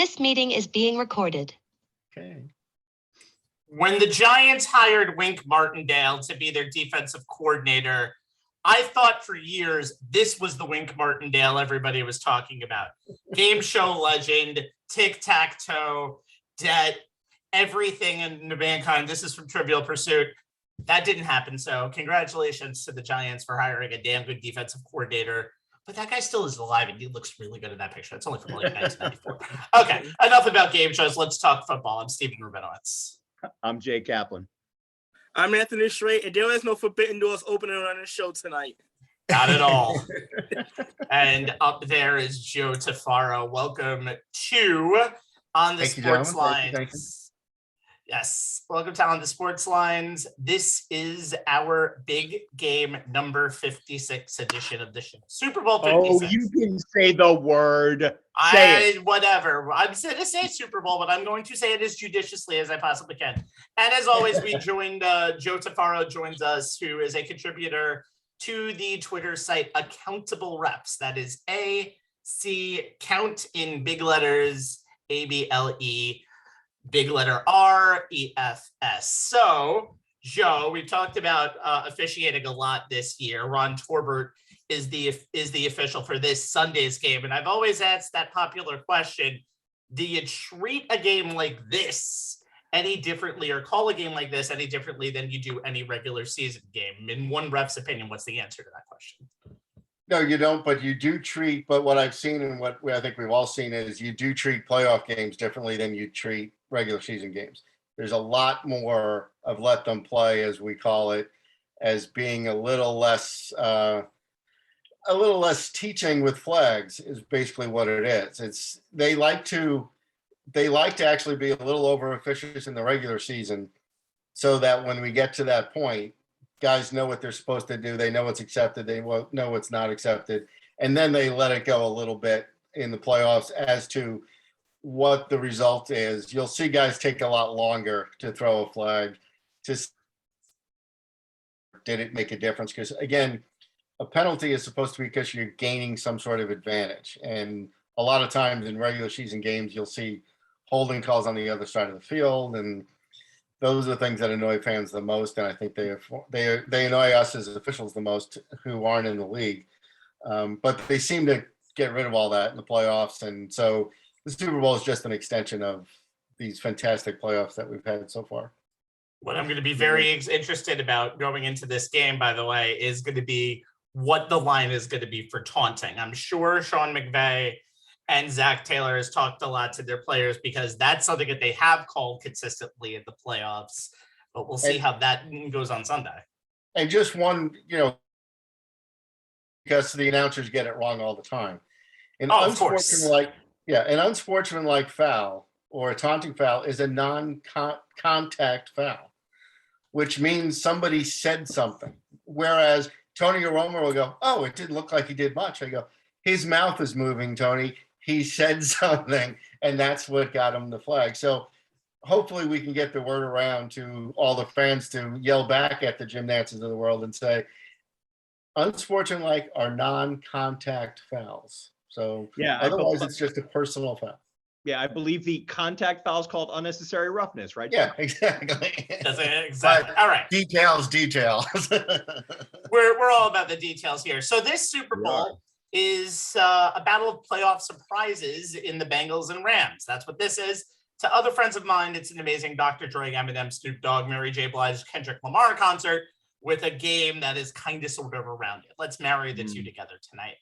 This meeting is being recorded. Okay. When the Giants hired Wink Martindale to be their defensive coordinator, I thought for years this was the Wink Martindale everybody was talking about. Game show legend, tic-tac-toe, debt, everything in mankind. This is from Trivial Pursuit. That didn't happen. So congratulations to the Giants for hiring a damn good defensive coordinator. But that guy still is alive and he looks really good in that picture. It's only from like 1994. Okay, enough about game shows. Let's talk football. I'm Steven Rubinowitz. I'm Jay Kaplan. I'm Anthony Strait, and there is no Forbidden Doors opening on the show tonight. Not at all. And up there is Joe Tafaro. Welcome to On the Sports Lines. Thank you. Yes, welcome to On the Sports Lines. This is our big game number 56 edition of the show. Super Bowl 56. Oh, you can say the word. Whatever. I'm going to say Super Bowl, but I'm going to say it as judiciously as I possibly can. And as always, we joined Joe Tafaro joins us, who is a contributor to the Twitter site Accountable Reps. That is AC count in big letters, ABLE. Big letter REFS. So, Joe, we talked about officiating a lot this year. Ron Torbert is the official for this Sunday's game, and I've always asked that popular question: do you treat a game like this any differently, or call a game like this any differently than you do any regular season game? In one ref's opinion, what's the answer to that question? No, you don't, but you do treat, but what I've seen and what I think we've all seen is you do treat playoff games differently than you treat regular season games. There's a lot more of let them play, as we call it, as being a little less teaching with flags is basically what it is. It's they like to actually be a little over officious in the regular season so that when we get to that point, guys know what they're supposed to do. They know what's accepted. They know what's not accepted. And then they let it go a little bit in the playoffs as to what the result is. You'll see guys take a lot longer to throw a flag. Did it make a difference? Because, again, a penalty is supposed to be because you're gaining some sort of advantage. And a lot of times in regular season games, you'll see holding calls on the other side of the field, and those are the things that annoy fans the most, and I think they annoy us as officials the most who aren't in the league. But they seem to get rid of all that in the playoffs, and so the Super Bowl is just an extension of these fantastic playoffs that we've had so far. What I'm going to be very interested about going into this game, by the way, is going to be what the line is going to be for taunting. I'm sure Sean McVay and Zach Taylor has talked a lot to their players because that's something that they have called consistently in the playoffs. But we'll see how that goes on Sunday. And just one, because the announcers get it wrong all the time. An unsportsmanlike foul or a taunting foul is a non-contact foul, which means somebody said something. Whereas Tony Romo will go, "Oh, it didn't look like he did much." I go, "His mouth is moving, Tony. He said something, and that's what got him the flag." So hopefully we can get the word around to all the fans to yell back at the Jim Nantzes of the world and say, unsportsmanlike are non-contact fouls. So otherwise it's just a personal foul. Yeah, I believe the contact foul is called unnecessary roughness, right? Yeah, exactly. Exactly. All right. Details. We're all about the details here. So this Super Bowl is a battle of playoff surprises in the Bengals and Rams. That's what this is. To other friends of mine, it's an amazing Dr. Dre, Eminem, Snoop Dogg, Mary J. Blige, Kendrick Lamar concert with a game that is kind of sort of around it. Let's marry the two together tonight.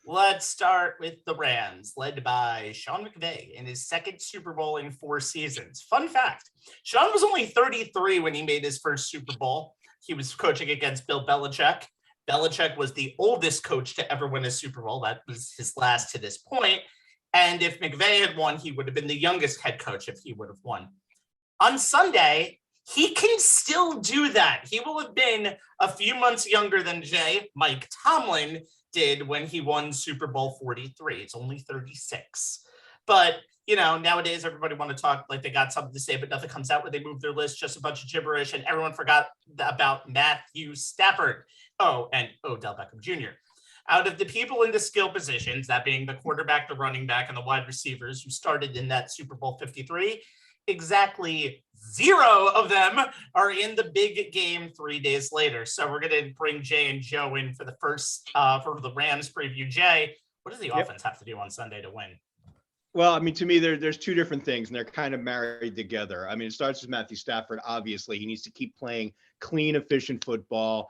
Let's start with the Rams, led by Sean McVay in his second Super Bowl in 4 seasons. Fun fact, Sean was only 33 when he made his first Super Bowl. He was coaching against Bill Belichick. Belichick was the oldest coach to ever win a Super Bowl. That was his last to this point. And if McVay had won, he would have been the youngest head coach if he would have won. On Sunday, he can still do that. He will have been a few months younger than Mike Tomlin did when he won Super Bowl 43. It's only 36. But, nowadays everybody want to talk like they got something to say, but nothing comes out when they move their list, just a bunch of gibberish, and everyone forgot about Matthew Stafford. Oh, and Odell Beckham Jr. Out of the people in the skill positions, that being the quarterback, the running back, and the wide receivers who started in that Super Bowl 53, exactly 0 of them are in the big game 3 days later. So we're going to bring Jay and Joe in for the first, for the Rams preview. Jay, what does the offense have to do on Sunday to win? Well, I mean, to me, there's two different things, and they're kind of married together. I mean, it starts with Matthew Stafford. Obviously, he needs to keep playing clean, efficient football.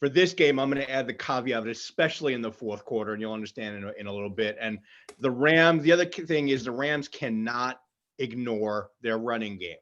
For this game, I'm going to add the caveat, especially in the fourth quarter, and you'll understand in a little bit. And the Rams, the other thing is the Rams cannot ignore their running game.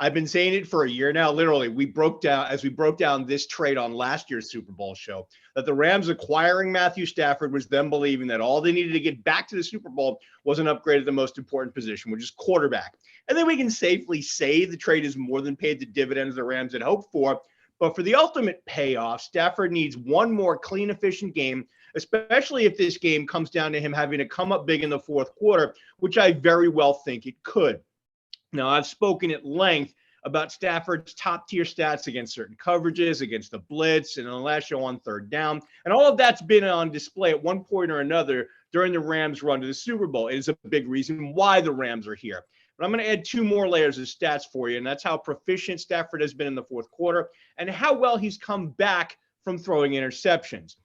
I've been saying it for a year now. Literally, we broke down this trade on last year's Super Bowl show, that the Rams acquiring Matthew Stafford was them believing that all they needed to get back to the Super Bowl was an upgrade at the most important position, which is quarterback. And then we can safely say the trade has more than paid the dividends the Rams had hoped for. But for the ultimate payoff, Stafford needs one more clean, efficient game, especially if this game comes down to him having to come up big in the fourth quarter, which I very well think it could. Now, I've spoken at length about Stafford's top-tier stats against certain coverages, against the blitz, and on the last show on third down. And all of that's been on display at one point or another during the Rams' run to the Super Bowl. It is a big reason why the Rams are here. But I'm going to add 2 more layers of stats for you, and that's how proficient Stafford has been in the fourth quarter and how well he's come back from throwing interceptions.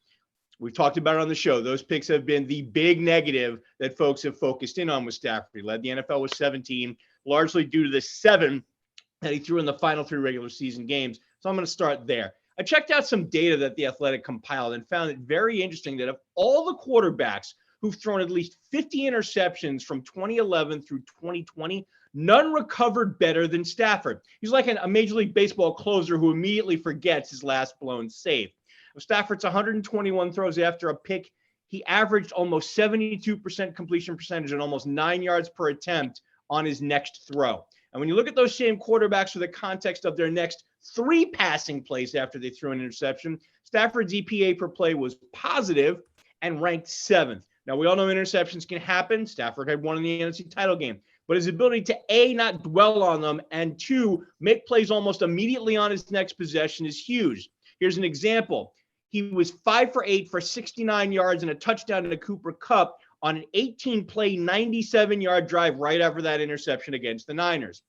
We've talked about it on the show. Those picks have been the big negative that folks have focused in on with Stafford. He led the NFL with 17, largely due to the 7 that he threw in the final 3 regular season games. So I'm going to start there. I checked out some data that The Athletic compiled and found it very interesting that of all the quarterbacks who've thrown at least 50 interceptions from 2011 through 2020, none recovered better than Stafford. He's like a Major League Baseball closer who immediately forgets his last blown save. Of Stafford's 121 throws after a pick, he averaged almost 72% completion percentage and almost 9 yards per attempt on his next throw. And when you look at those same quarterbacks for the context of their next 3 passing plays after they threw an interception, Stafford's EPA per play was positive and ranked 7th. Now, we all know interceptions can happen. Stafford had one in the NFC title game. But his ability to, A, not dwell on them, and 2, make plays almost immediately on his next possession is huge. Here's an example. He was 5 for 8 for 69 yards and a touchdown to Cooper Kupp on an 18-play, 97-yard drive right after that interception against the Niners.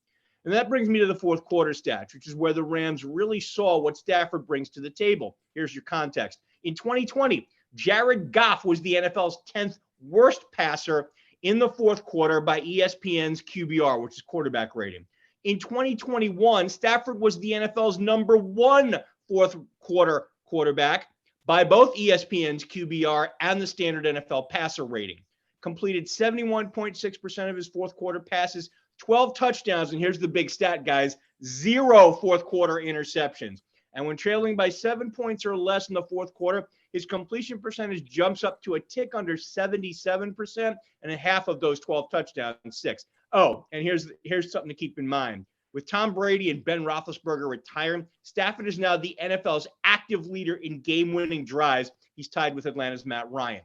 And that brings me to the fourth quarter stats, which is where the Rams really saw what Stafford brings to the table. Here's your context. In 2020, Jared Goff was the NFL's 10th worst passer in the fourth quarter by ESPN's QBR, which is quarterback rating. In 2021, Stafford was the NFL's number 1 fourth quarter quarterback by both ESPN's QBR and the standard NFL passer rating. Completed 71.6% of his fourth quarter passes, 12 touchdowns, and here's the big stat, guys, 0 fourth quarter interceptions. And when trailing by 7 points or less in the fourth quarter, his completion percentage jumps up to a tick under 77%, and a half of those 12 touchdowns, 6. Oh, and here's something to keep in mind. With Tom Brady and Ben Roethlisberger retiring, Stafford is now the NFL's active leader in game-winning drives. He's tied with Atlanta's Matt Ryan.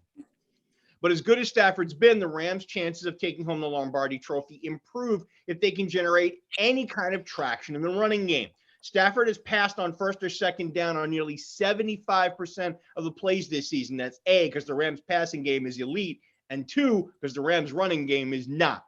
But as good as Stafford's been, the Rams' chances of taking home the Lombardi Trophy improve if they can generate any kind of traction in the running game. Stafford has passed on first or second down on nearly 75% of the plays this season. That's A, because the Rams' passing game is elite, and 2, because the Rams' running game is not.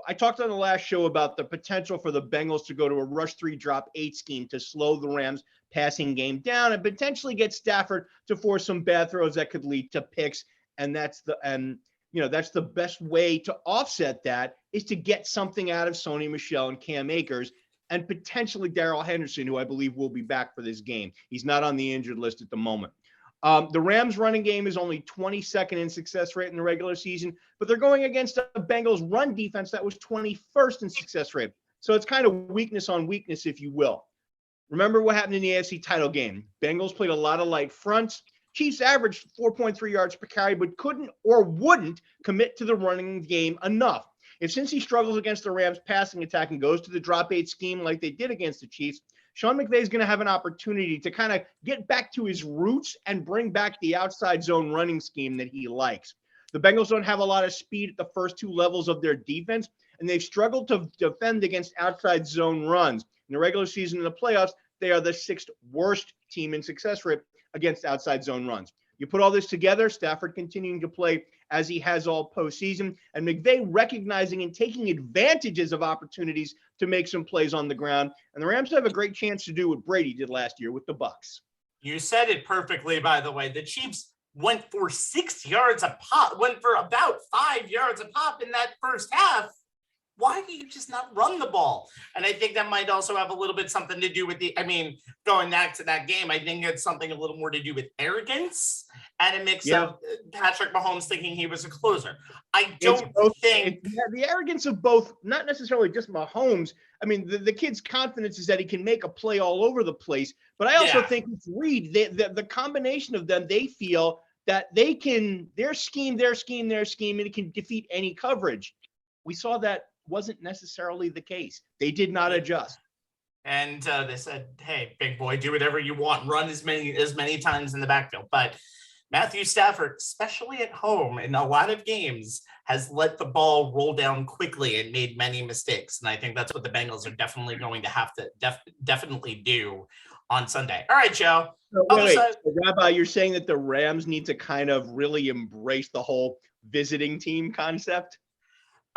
I talked on the last show about the potential for the Bengals to go to a rush 3 drop 8 scheme to slow the Rams passing game down and potentially get Stafford to force some bad throws that could lead to picks. And that's the best way to offset that is to get something out of Sony Michel and Cam Akers and potentially Darrell Henderson, who I believe will be back for this game. He's not on the injured list at the moment. The Rams running game is only 22nd in success rate in the regular season, but they're going against a Bengals run defense that was 21st in success rate. So it's kind of weakness on weakness, if you will. Remember what happened in the AFC title game. Bengals played a lot of light fronts. Chiefs averaged 4.3 yards per carry, but couldn't or wouldn't commit to the running game enough. If since he struggles against the Rams passing attack and goes to the drop 8 scheme like they did against the Chiefs, Sean McVay is going to have an opportunity to kind of get back to his roots and bring back the outside zone running scheme that he likes. The Bengals don't have a lot of speed at the first 2 levels of their defense, and they've struggled to defend against outside zone runs. In the regular season and the playoffs, they are the 6th worst team in success rate against outside zone runs. You put all this together, Stafford continuing to play as he has all postseason, and McVay recognizing and taking advantages of opportunities to make some plays on the ground. And the Rams have a great chance to do what Brady did last year with the Bucs. You said it perfectly, by the way. The Chiefs went for 6 yards a pop, went for about 5 yards a pop in that first half. Why do you just not run the ball? And I think that might also have a little bit something to do with going back to that game, I think it's something a little more to do with arrogance and a mix of Patrick Mahomes thinking he was a closer. I don't think the arrogance of both, not necessarily just Mahomes. I mean, the kid's confidence is that he can make a play all over the place. But I also think it's Reed. The combination of them, they feel that they can, their scheme, and it can defeat any coverage. We saw that wasn't necessarily the case. They did not adjust. And they said, hey, big boy, do whatever you want. Run as many times in the backfield. But Matthew Stafford, especially at home in a lot of games, has let the ball roll down quickly and made many mistakes. And I think that's what the Bengals are definitely going to have to definitely do on Sunday. All right, Joe. So, wait, Rabbi, you're saying that the Rams need to kind of really embrace the whole visiting team concept?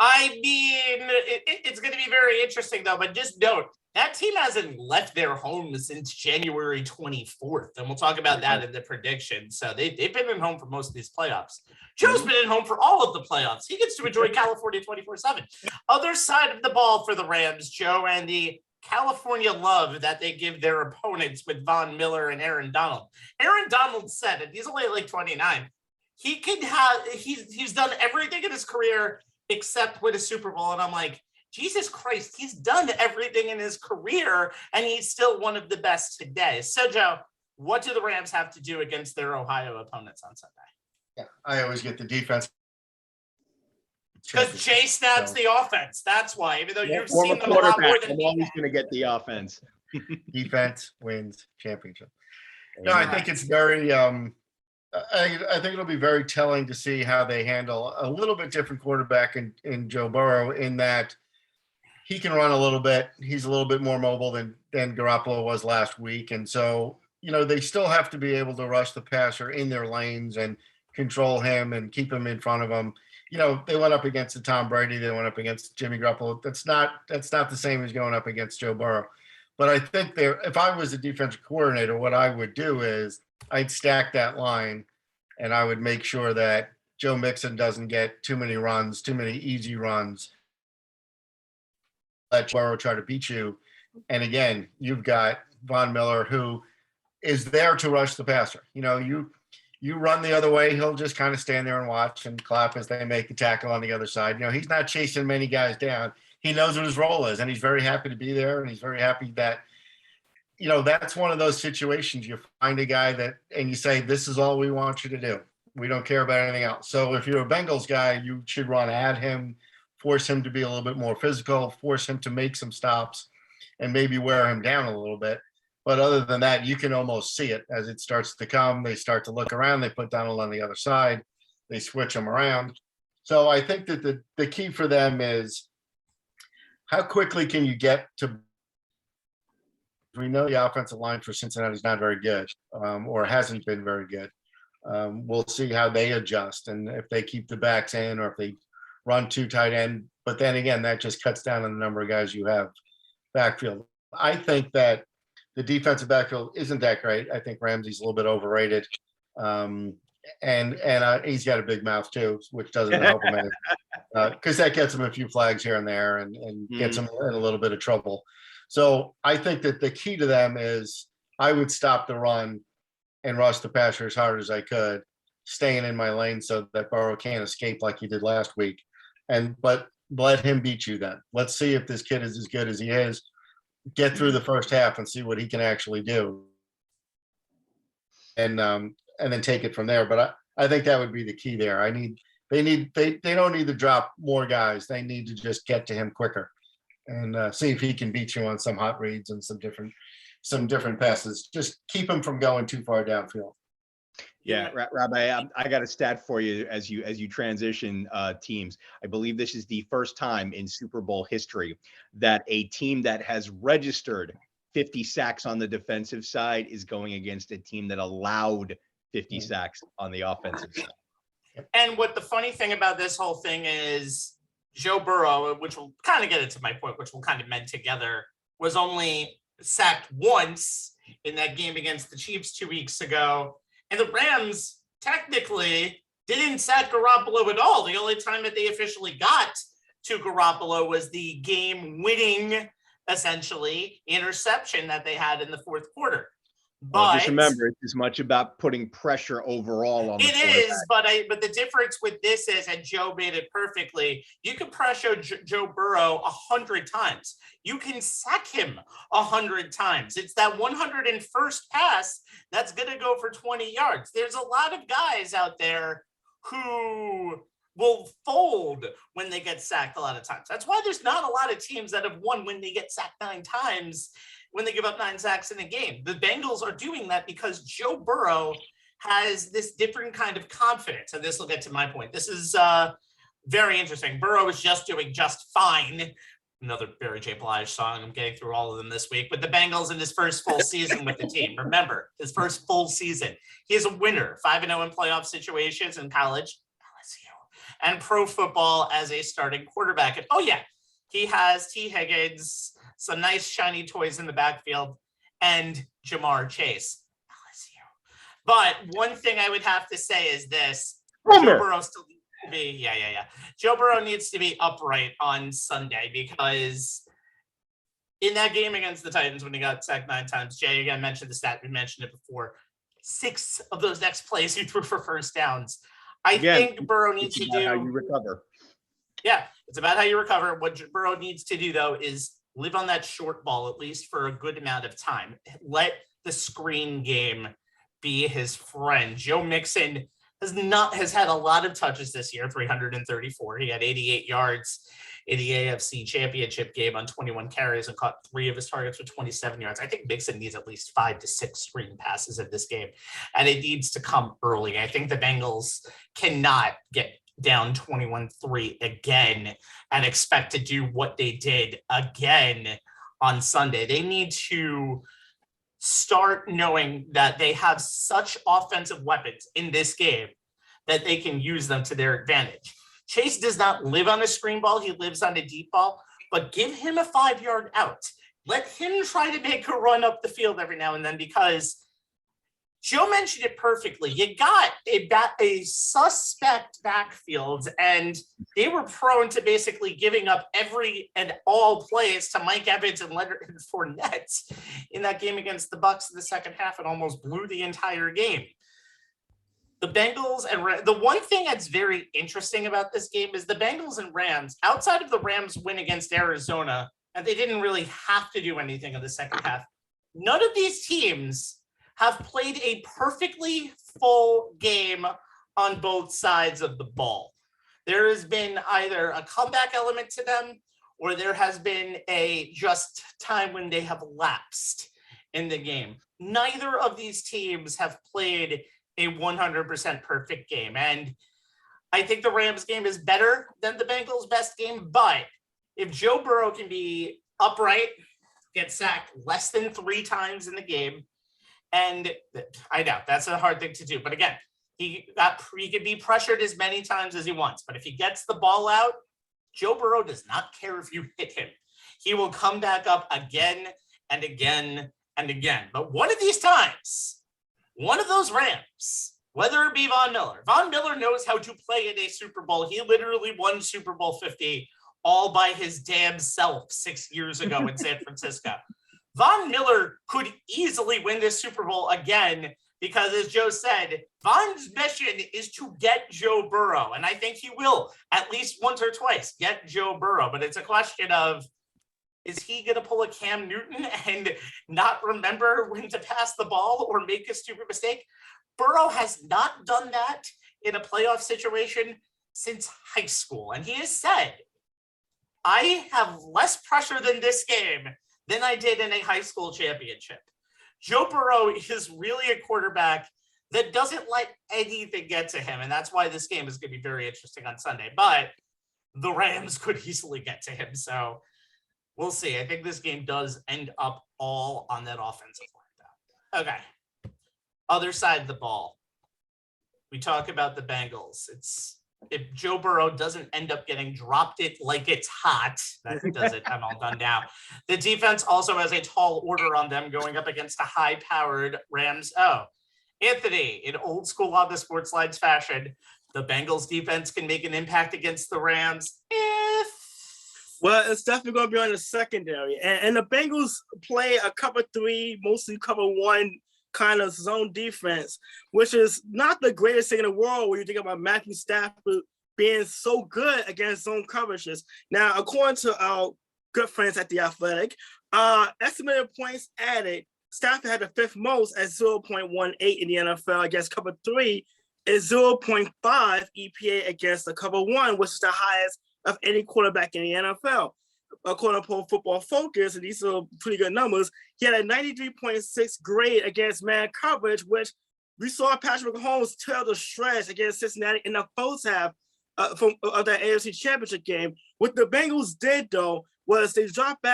I mean, it's going to be very interesting, though. But just note, that team hasn't left their home since January 24th. And we'll talk about that in the prediction. So they've been at home for most of these playoffs. Joe's been at home for all of the playoffs. He gets to enjoy California 24/7. Other side of the ball for the Rams, Joe, and the California love that they give their opponents with Von Miller and Aaron Donald. Aaron Donald said, and he's only like 29, he's done everything in his career except with a Super Bowl. And I'm like, Jesus Christ, he's done everything in his career, and he's still one of the best today. So, Joe, what do the Rams have to do against their Ohio opponents on Sunday? Yeah, I always get the defense. Because Jay snaps the offense. That's why, even though you've Former seen them a lot more than I'm always going to get the offense. Defense wins championship. No, I think it's very I think it'll be very telling to see how they handle a little bit different quarterback in Joe Burrow, in that he can run a little bit. He's a little bit more mobile than Garoppolo was last week. And so, they still have to be able to rush the passer in their lanes and control him and keep him in front of them. They went up against the Tom Brady. They went up against Jimmy Garoppolo. That's not the same as going up against Joe Burrow. But I think if I was a defensive coordinator, what I would do is I'd stack that line, and I would make sure that Joe Mixon doesn't get too many runs, too many easy runs. Let Burrow try to beat you. And again, you've got Von Miller, who is there to rush the passer. You run the other way, he'll just kind of stand there and watch and clap as they make the tackle on the other side. He's not chasing many guys down. He knows what his role is, and he's very happy to be there, and he's very happy that, that's one of those situations. You find a guy and you say, this is all we want you to do. We don't care about anything else. So if you're a Bengals guy, you should run at him, force him to be a little bit more physical, force him to make some stops, and maybe wear him down a little bit. But other than that, you can almost see it as it starts to come. They start to look around. They put Donald on the other side. They switch him around. So I think that the key for them is how quickly can you get to – we know the offensive line for Cincinnati is not very good or hasn't been very good. We'll see how they adjust and if they keep the backs in or if they run too tight end. But then again, that just cuts down on the number of guys you have backfield. I think that the defensive backfield isn't that great. I think Ramsey's a little bit overrated. And he's got a big mouth too, which doesn't help him any, because that gets him a few flags here and there and gets him in a little bit of trouble. So I think that the key to them is I would stop the run and rush the passer as hard as I could, staying in my lane so that Burrow can't escape like he did last week. But let him beat you then. Let's see if this kid is as good as he is. Get through the first half and see what he can actually do. And then take it from there. But I think that would be the key there. They don't need to drop more guys. They need to just get to him quicker and see if he can beat you on some hot reads and some different passes. Just keep him from going too far downfield. Yeah, Rabbi, I got a stat for you as you transition teams. I believe this is the first time in Super Bowl history that a team that has registered 50 sacks on the defensive side is going against a team that allowed 50 sacks on the offensive side. And what the funny thing about this whole thing is Joe Burrow, which will kind of get into my point, which we'll kind of mend together, was only sacked once in that game against the Chiefs 2 weeks ago. And the Rams technically didn't sack Garoppolo at all. The only time that they officially got to Garoppolo was the game-winning, essentially, interception that they had in the fourth quarter. Well, But just remember, it's as much about putting pressure overall on the it is, but the difference with this is, and Joe made it perfectly, you can pressure Joe Burrow 100 times. You can sack him 100 times. It's that 101st pass that's going to go for 20 yards. There's a lot of guys out there who will fold when they get sacked a lot of times. That's why there's not a lot of teams that have won when they get sacked 9 times, when they give up 9 sacks in a game. The Bengals are doing that because Joe Burrow has this different kind of confidence. And this will get to my point. This is very interesting. Burrow is just doing just fine. Another Barry J. Blige song. I'm getting through all of them this week. But the Bengals in his first full season with the team. Remember, his first full season. He is a winner. 5-0 in playoff situations in college, LSU, and pro football as a starting quarterback. And oh yeah, he has T. Higgins, some nice shiny toys in the backfield, and Jamar Chase, LSU. But one thing I would have to say is this: Joe Burrow still needs to be, Joe Burrow needs to be upright on Sunday, because in that game against the Titans, when he got sacked 9 times, Jay again mentioned the stat, we mentioned it before. 6 of those next plays he threw for first downs. I think Burrow needs to do. How you recover. Yeah, it's about how you recover. What Burrow needs to do, though, is live on that short ball, at least for a good amount of time. Let the screen game be his friend. Joe Mixon has had a lot of touches this year, 334. He had 88 yards in the AFC Championship game on 21 carries and caught 3 of his targets for 27 yards. I think Mixon needs at least 5 to 6 screen passes in this game, and it needs to come early. I think the Bengals cannot get down 21-3 again and expect to do what they did again on Sunday. They need to start knowing that they have such offensive weapons in this game that they can use them to their advantage. Chase does not live on a screen ball. He lives on a deep ball, but give him a 5-yard out. Let him try to make a run up the field every now and then, because Joe mentioned it perfectly. You got a suspect backfield, and they were prone to basically giving up every and all plays to Mike Evans and Leonard Fournette in that game against the Bucs in the second half, and almost blew the entire game. The Bengals and the one thing that's very interesting about this game is the Bengals and Rams, outside of the Rams win against Arizona, and they didn't really have to do anything in the second half. None of these teams have played a perfectly full game on both sides of the ball. There has been either a comeback element to them, or there has been a just time when they have lapsed in the game. Neither of these teams have played a 100% perfect game. And I think the Rams game is better than the Bengals' best game, but if Joe Burrow can be upright, get sacked less than 3 times in the game, and I know that's a hard thing to do, but again, he can be pressured as many times as he wants. But if he gets the ball out, Joe Burrow does not care if you hit him. He will come back up again and again and again. But one of these times, one of those Rams, whether it be Von Miller knows how to play in a Super Bowl. He literally won Super Bowl 50 all by his damn self 6 years ago in San Francisco. Von Miller could easily win this Super Bowl again, because, as Joe said, Von's mission is to get Joe Burrow. And I think he will at least once or twice get Joe Burrow. But it's a question of, is he going to pull a Cam Newton and not remember when to pass the ball or make a stupid mistake? Burrow has not done that in a playoff situation since high school. And he has said, I have less pressure than this game than I did in a high school championship. Joe Burrow is really a quarterback that doesn't let anything get to him. And that's why this game is going to be very interesting on Sunday. But the Rams could easily get to him. So we'll see. I think this game does end up all on that offensive line, though. Okay. Other side of the ball. we talk about the Bengals. If Joe Burrow doesn't end up getting dropped it like it's hot, that does it. I'm all done now. The defense also has a tall order on them going up against a high-powered Rams. Oh, Anthony, in old school on the sports lines fashion, the Bengals defense can make an impact against the Rams Well, it's definitely going to be on the secondary. And the Bengals play a cover 3, mostly cover 1 kind of zone defense, which is not the greatest thing in the world when you think about Matthew Stafford being so good against zone coverages. Now, according to our good friends at The Athletic, estimated points added, Stafford had the 5th most at 0.18 in the NFL against cover 3, is 0.5 EPA against the cover 1, which is the highest of any quarterback in the NFL. According to Pro Football Focus, and these are pretty good numbers, he had a 93.6 grade against man coverage, which we saw Patrick Mahomes tear the shreds against Cincinnati in the first half of that AFC Championship game. What the Bengals did, though, was they dropped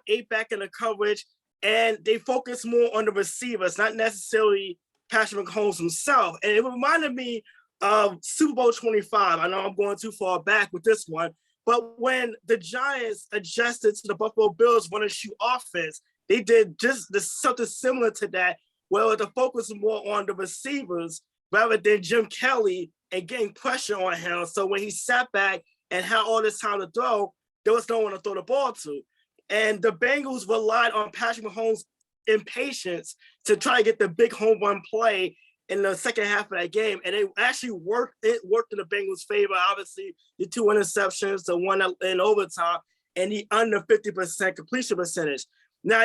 8 back in the coverage, and they focused more on the receivers, not necessarily Patrick Mahomes himself. And it reminded me of Super Bowl 25. I know I'm going too far back with this one, but when the Giants adjusted to the Buffalo Bills run and shoot offense, they did just something similar to that, where the focus was more on the receivers rather than Jim Kelly and getting pressure on him. So when he sat back and had all this time to throw, there was no one to throw the ball to. And the Bengals relied on Patrick Mahomes' impatience to try to get the big home run play in the second half of that game, and it actually worked. It worked in the Bengals' favor. Obviously, the 2 interceptions, the one in overtime, and the under 50% completion percentage. Now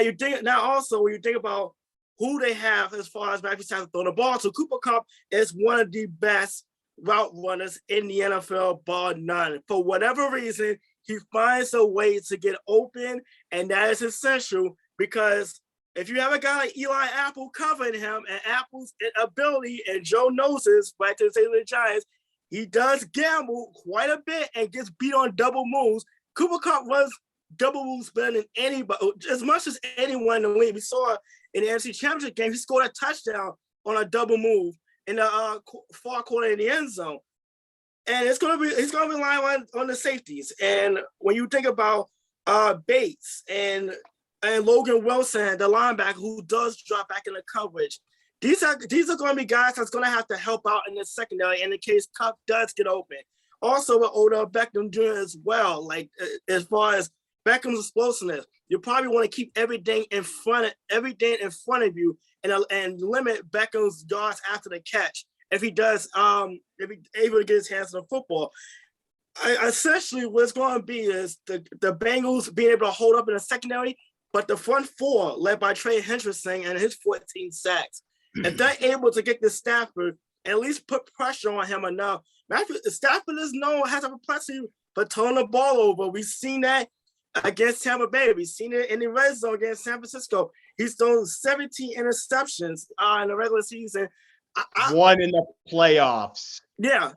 also when you think about who they have as far as Matthew Stafford throwing the ball to, Cooper Kupp is one of the best route runners in the NFL, bar none. For whatever reason, he finds a way to get open, and that is essential because if you have a guy like Eli Apple covering him, and Apple's ability, and Joe knows this, back to the St. Louis Giants, he does gamble quite a bit and gets beat on double moves. Cooper Kupp runs double moves better than anybody, as much as anyone in the league. We saw in the NFC Championship game, he scored a touchdown on a double move in the far corner in the end zone. And he's going to rely on the safeties. And when you think about Bates and Logan Wilson, the linebacker who does drop back in the coverage, these are going to be guys that's going to have to help out in the secondary in the case Kupp does get open. Also with Odell Beckham Jr. as well, like as far as Beckham's explosiveness, you probably want to keep everything in front of you and limit Beckham's yards after the catch if he does if he's able to get his hands on the football. Essentially, what it's going to be is the Bengals being able to hold up in the secondary, but the front 4, led by Trey Hendrickson and his 14 sacks, if they're able to get to Stafford, at least put pressure on him enough. Stafford has a propensity for turning the ball over. We've seen that against Tampa Bay. We've seen it in the red zone against San Francisco. He's thrown 17 interceptions in the regular season. One in the playoffs. Yeah.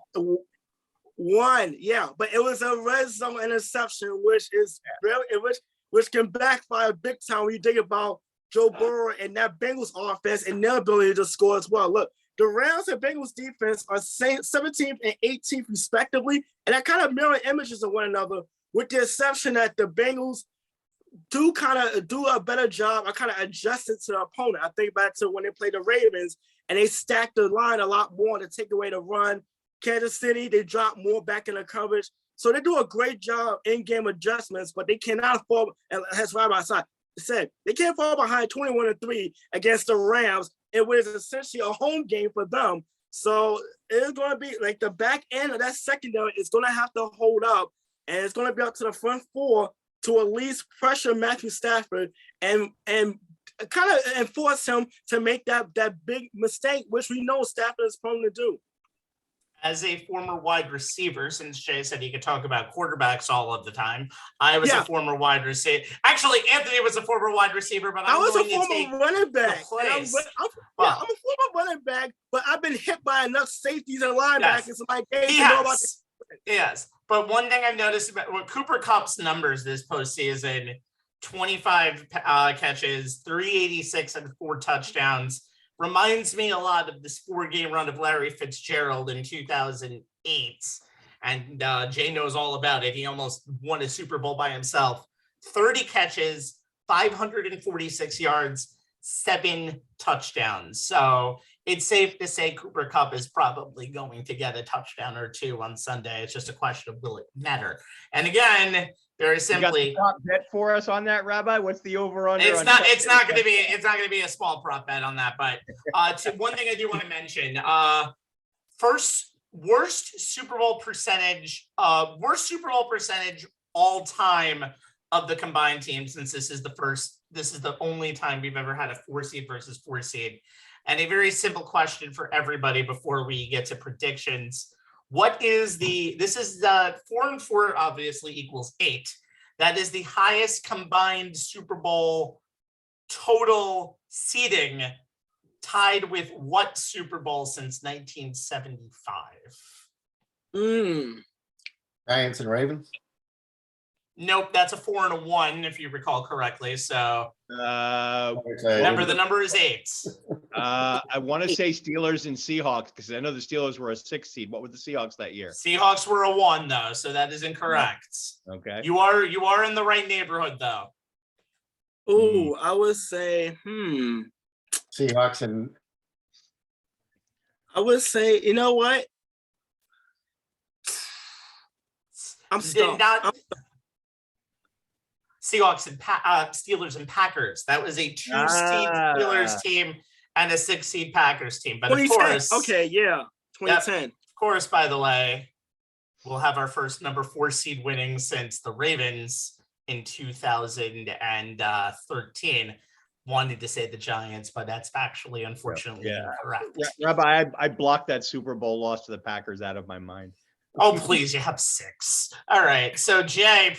One, yeah, but it was a red zone interception, which is really, which can backfire big time when you think about Joe Burrow and that Bengals offense and their ability to score as well. Look, the Rams and Bengals defense are 17th and 18th respectively, and that kind of mirror images of one another, with the exception that the Bengals do a better job. I kind of adjusted to the opponent. I think back to when they played the Ravens and they stacked the line a lot more to take away the run. Kansas City, they drop more back in the coverage. So they do a great job in-game adjustments, but they cannot fall, as Rabbi said, they can't fall behind 21-3 against the Rams, it was essentially a home game for them. So it's going to be like the back end of that secondary is going to have to hold up, and it's going to be up to the front 4 to at least pressure Matthew Stafford and kind of enforce him to make that big mistake, which we know Stafford is prone to do. As a former wide receiver, since Jay said he could talk about quarterbacks all of the time, I was a former wide receiver. Actually, Anthony was a former wide receiver, but I was a former running back. I'm a former running back, but I've been hit by enough safeties and linebackers in my game to know about this. Yes, but one thing I've noticed about Cooper Kupp's numbers this postseason: 25 catches, 386, and 4 touchdowns. reminds me a lot of this 4-game run of Larry Fitzgerald in 2008. And Jay knows all about it. He almost won a Super Bowl by himself. 30 catches, 546 yards, 7 touchdowns. So it's safe to say Cooper Kupp is probably going to get a touchdown or 2 on Sunday. It's just a question of will it matter. And again, very simply, you got the top bet for us on that, Rabbi? What's the over/under? it's not going to be a small prop bet on that. But one thing I do want to mention: worst Super Bowl percentage all time of the combined team, since this is the only time we've ever had a 4-seed versus 4-seed. And a very simple question for everybody before we get to predictions. This is the 4 and 4 obviously equals 8. That is the highest combined Super Bowl total seeding, tied with what Super Bowl since 1975? Giants and Ravens. Nope, that's a 4 and a 1, if you recall correctly. So Okay. the number is 8. I want to say Steelers and Seahawks, because I know the Steelers were a 6 seed. What were the Seahawks that year? Seahawks were a 1 though, so that is incorrect. Okay. You are in the right neighborhood though. Ooh, I would say, Seahawks and I would say, you know what? I'm stumped. Seahawks and Steelers and Packers. That was a 2-seed Steelers team and a 6-seed Packers team. But of 2010. course, Okay, yeah, 2010. of course, by the way, we'll have our first number 4 seed winning since the Ravens in 2013. Wanted to say the Giants, but that's factually, unfortunately, incorrect. Rabbi, I blocked that Super Bowl loss to the Packers out of my mind. Oh, please, you have 6. All right. So, Jay,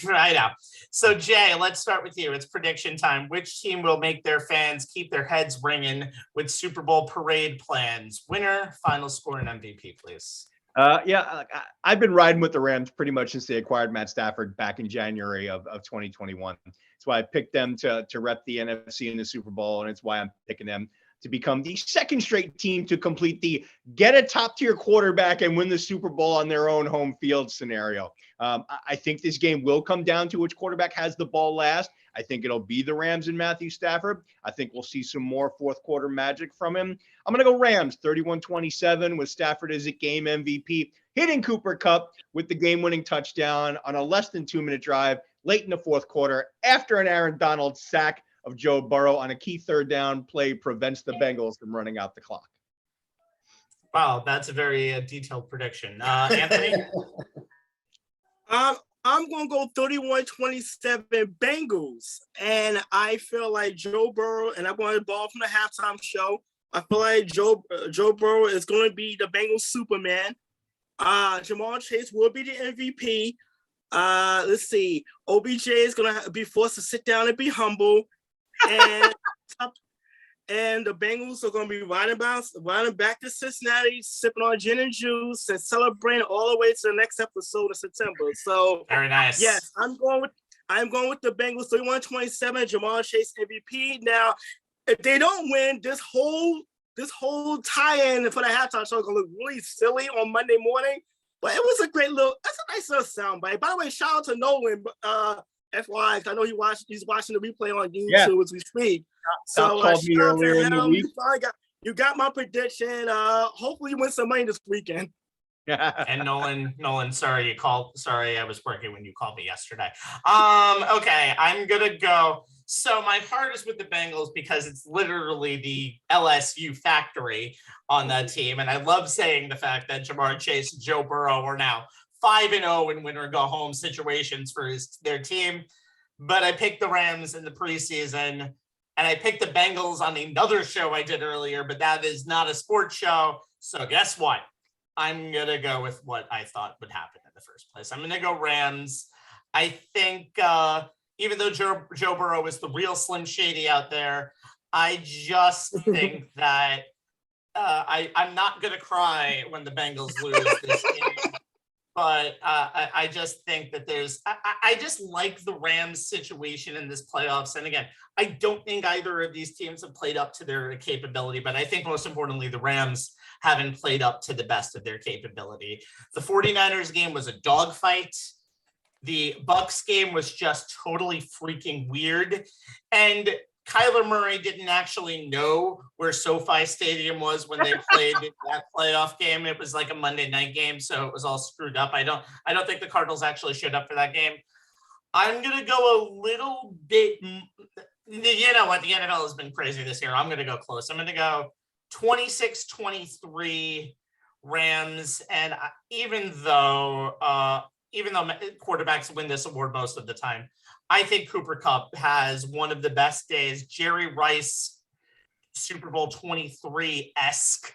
right now. So, Jay, let's start with you. It's prediction time. Which team will make their fans keep their heads ringing with Super Bowl parade plans? Winner, final score, and MVP, please. I've been riding with the Rams pretty much since they acquired Matt Stafford back in January of 2021. That's why I picked them to rep the NFC in the Super Bowl, and it's why I'm picking them to become the second straight team to complete the get a top-tier quarterback and win the Super Bowl on their own home field scenario. I think this game will come down to which quarterback has the ball last. I think it'll be the Rams and Matthew Stafford. I think we'll see some more fourth quarter magic from him. I'm going to go Rams 31-27 with Stafford as a game MVP, hitting Cooper Kupp with the game-winning touchdown on a less than 2-minute drive late in the fourth quarter after an Aaron Donald sack of Joe Burrow on a key third down play prevents the Bengals from running out the clock. Wow, that's a very detailed prediction. Anthony? I'm going to go 31-27 Bengals. And I feel like Joe Burrow, and I'm going to ball from the halftime show. I feel like Joe Burrow is going to be the Bengals Superman. Jamal Chase will be the MVP. Let's see. OBJ is going to be forced to sit down and be humble. And the Bengals are going to be riding back to Cincinnati, sipping on gin and juice, and celebrating all the way to the next episode of September. So very nice. Yes, I'm going with the Bengals 31-27, Jamal Chase MVP. Now, if they don't win, this whole tie-in for the halftime show is going to look really silly on Monday morning. But it was a that's a nice little soundbite. By the way, shout out to Nolan. FYI, I know he's watching the replay on YouTube as we speak. So called me earlier in the week. You got my prediction. Hopefully you win some money this weekend. And Nolan, sorry I was working when you called me yesterday. Okay, I'm gonna go. So my heart is with the Bengals because it's literally the LSU factory on that team. And I love saying the fact that Jamar Chase and Joe Burrow are now 5-0 in win or go home situations for their team. But I picked the Rams in the preseason, and I picked the Bengals on another show I did earlier, but that is not a sports show. So guess what? I'm going to go with what I thought would happen in the first place. I'm going to go Rams. I think even though Joe Burrow is the real Slim Shady out there, I just think that I'm not going to cry when the Bengals lose this game. But I just think that I just like the Rams situation in this playoffs. And again, I don't think either of these teams have played up to their capability, but I think most importantly, the Rams haven't played up to the best of their capability. The 49ers game was a dogfight. The Bucs game was just totally freaking weird. And Kyler Murray didn't actually know where SoFi Stadium was when they played that playoff game. It was like a Monday night game, so it was all screwed up. I don't think the Cardinals actually showed up for that game. I'm going to go a little bit, you know what, the NFL has been crazy this year. I'm going to go close. I'm going to go 26-23 Rams. And even though quarterbacks win this award most of the time, I think Cooper Kupp has one of the best days, Jerry Rice, Super Bowl 23-esque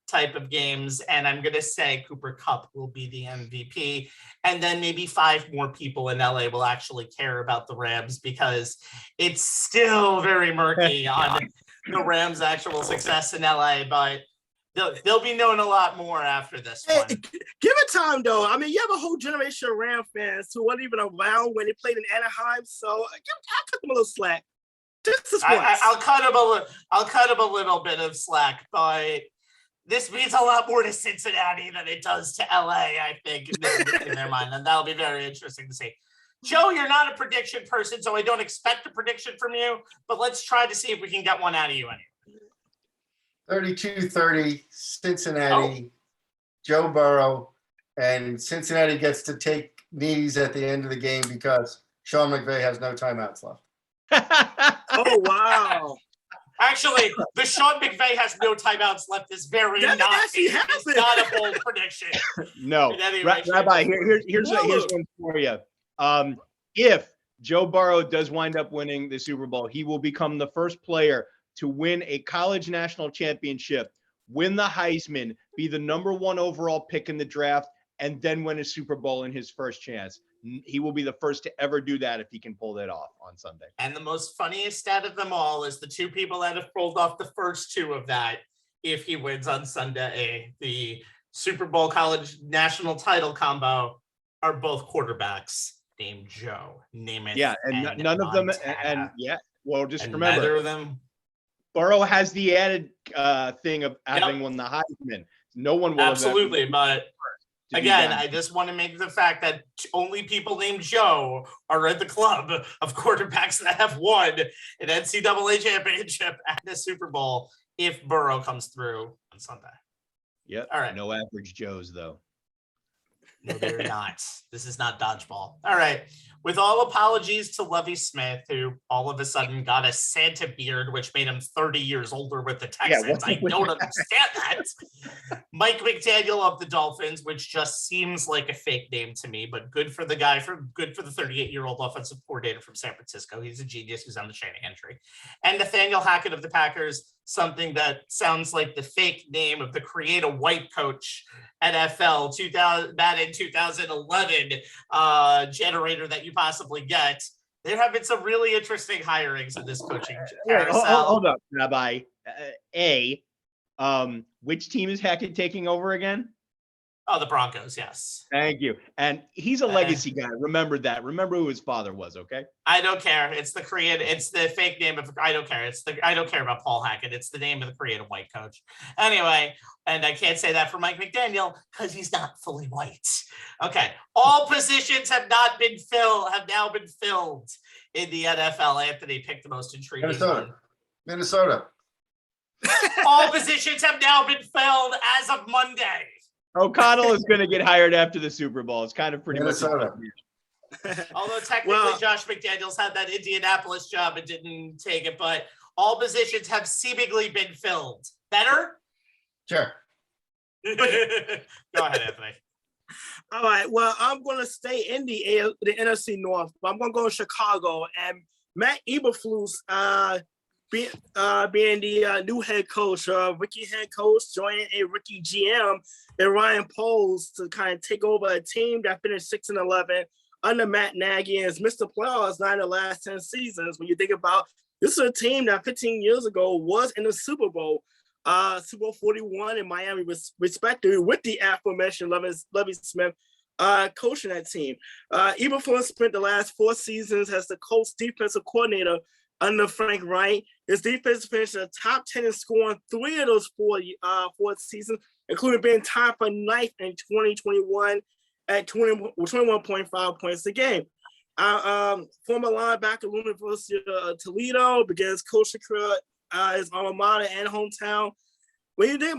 type of games. And I'm going to say Cooper Kupp will be the MVP. And then maybe 5 more people in LA will actually care about the Rams because it's still very murky on the Rams' actual success in LA. But they'll be known a lot more after this one. Give it time, though. I mean, you have a whole generation of Ram fans who weren't even around when they played in Anaheim, so I'll cut them a little slack. Just this once. I'll cut him a little bit of slack, but this means a lot more to Cincinnati than it does to LA, I think, in their mind, and that'll be very interesting to see. Joe, you're not a prediction person, so I don't expect a prediction from you, but let's try to see if we can get one out of you anyway. 32-30, Cincinnati, Joe Burrow, and Cincinnati gets to take knees at the end of the game because Sean McVay has no timeouts left. Oh, wow. Actually, the Sean McVay has no timeouts left is very not a bold prediction. No, Rabbi, here's one for you. If Joe Burrow does wind up winning the Super Bowl, he will become the first player to win a college national championship, win the Heisman, be the #1 overall pick in the draft, and then win a Super Bowl in his first chance. He will be the first to ever do that if he can pull that off on Sunday. And the most funniest stat of them all is the 2 people that have pulled off the first 2 of that if he wins on Sunday. The Super Bowl college national title combo are both quarterbacks named Joe. Name it. Yeah, and none of them, and well, just and remember. Neither of them. Burrow has the added thing of having won the Heisman. No one will. Absolutely, but again, I just want to make the fact that only people named Joe are in the club of quarterbacks that have won an NCAA championship and a Super Bowl if Burrow comes through on Sunday. Yep. All right. No average Joes, though. No, they're not. This is not dodgeball. All right. With all apologies to Lovie Smith, who all of a sudden got a Santa beard, which made him 30 years older with the Texans. I don't understand that. Mike McDaniel of the Dolphins, which just seems like a fake name to me, but good for the guy, good for the 38-year-old offensive coordinator from San Francisco. He's a genius. He's on the Shanahan tree. And Nathaniel Hackett of the Packers, something that sounds like the fake name of the create a white coach NFL 2011 generator that you possibly get. There have been some really interesting hirings in this coaching carousel. Hold up, Rabbi. Which team is Hackett taking over again? Oh, the Broncos, yes. Thank you. And he's a legacy guy. Remember that. Remember who his father was, okay? I don't care. It's the fake name of, I don't care. I don't care about Paul Hackett. It's the name of the creative white coach. Anyway, and I can't say that for Mike McDaniel because he's not fully white. Okay. All positions have now been filled in the NFL. Anthony picked the most intriguing one. Minnesota. All positions have now been filled as of Monday. O'Connell is going to get hired after the Super Bowl. It's kind of pretty Minnesota. much. Although technically Josh McDaniels had that Indianapolis job and didn't take it, but all positions have seemingly been filled. Better? Sure. Go ahead, Anthony. All right. Well, I'm going to stay in the NFC North, but I'm going to go to Chicago. And Matt Eberflus, being the new head coach, rookie head coach, joining a rookie GM and Ryan Poles to kind of take over a team that finished 6-11 under Matt Nagy and has missed the playoffs 9 of the last 10 seasons. When you think about this is a team that 15 years ago was in the Super Bowl 41 in Miami, respectively, with the aforementioned Lovie Smith coaching that team. Eberflus spent the last 4 seasons as the Colts defensive coordinator under Frank Wright. His defense finished in the top 10 in scoring 3 of those 4 seasons, including being tied for 9th in 2021 at 21.5 points a game. Former linebacker, University of Toledo, began his coaching career his alma mater and hometown. When you did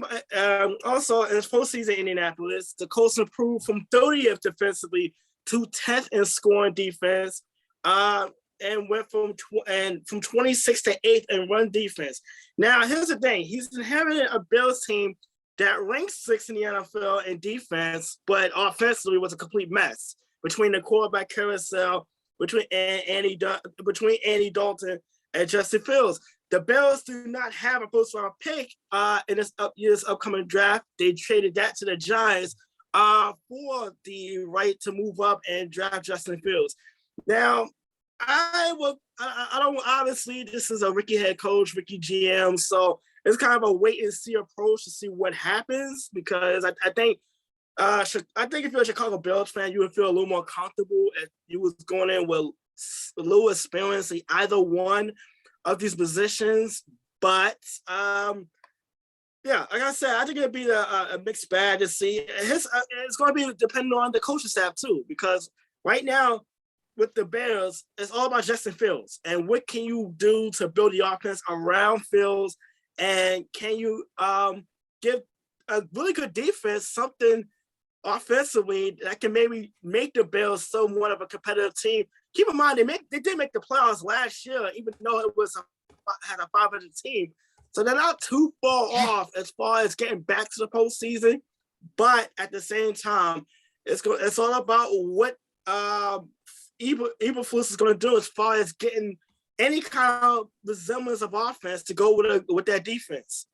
also in his postseason in Indianapolis, the Colts improved from 30th defensively to 10th in scoring defense, and went from 26th to 8th in run defense. Now, here's the thing: he's inherited a Bills team that ranks 6th in the NFL in defense, but offensively was a complete mess between the quarterback carousel, between Andy Dalton and Justin Fields. The Bills do not have a first-round pick in this year's upcoming draft. They traded that to the Giants for the right to move up and draft Justin Fields. Now, I don't obviously this is a Ricky head coach, Ricky GM, so it's kind of a wait and see approach to see what happens, because I think if you're a Chicago Bills fan, you would feel a little more comfortable if you was going in with a little experience in either one of these positions. But yeah, like I said, I think it'd be a mixed bag to see. It's going to be depending on the coaching staff too, because right now with the Bears, it's all about Justin Fields and what can you do to build the offense around Fields, and can you give a really good defense something offensively that can maybe make the Bills somewhat of a competitive team. Keep in mind, they did make the playoffs last year, even though it had a 500 team. So they're not too far off as far as getting back to the postseason. But at the same time, it's all about what Eberflus is going to do as far as getting any kind of resemblance of offense to go with that defense.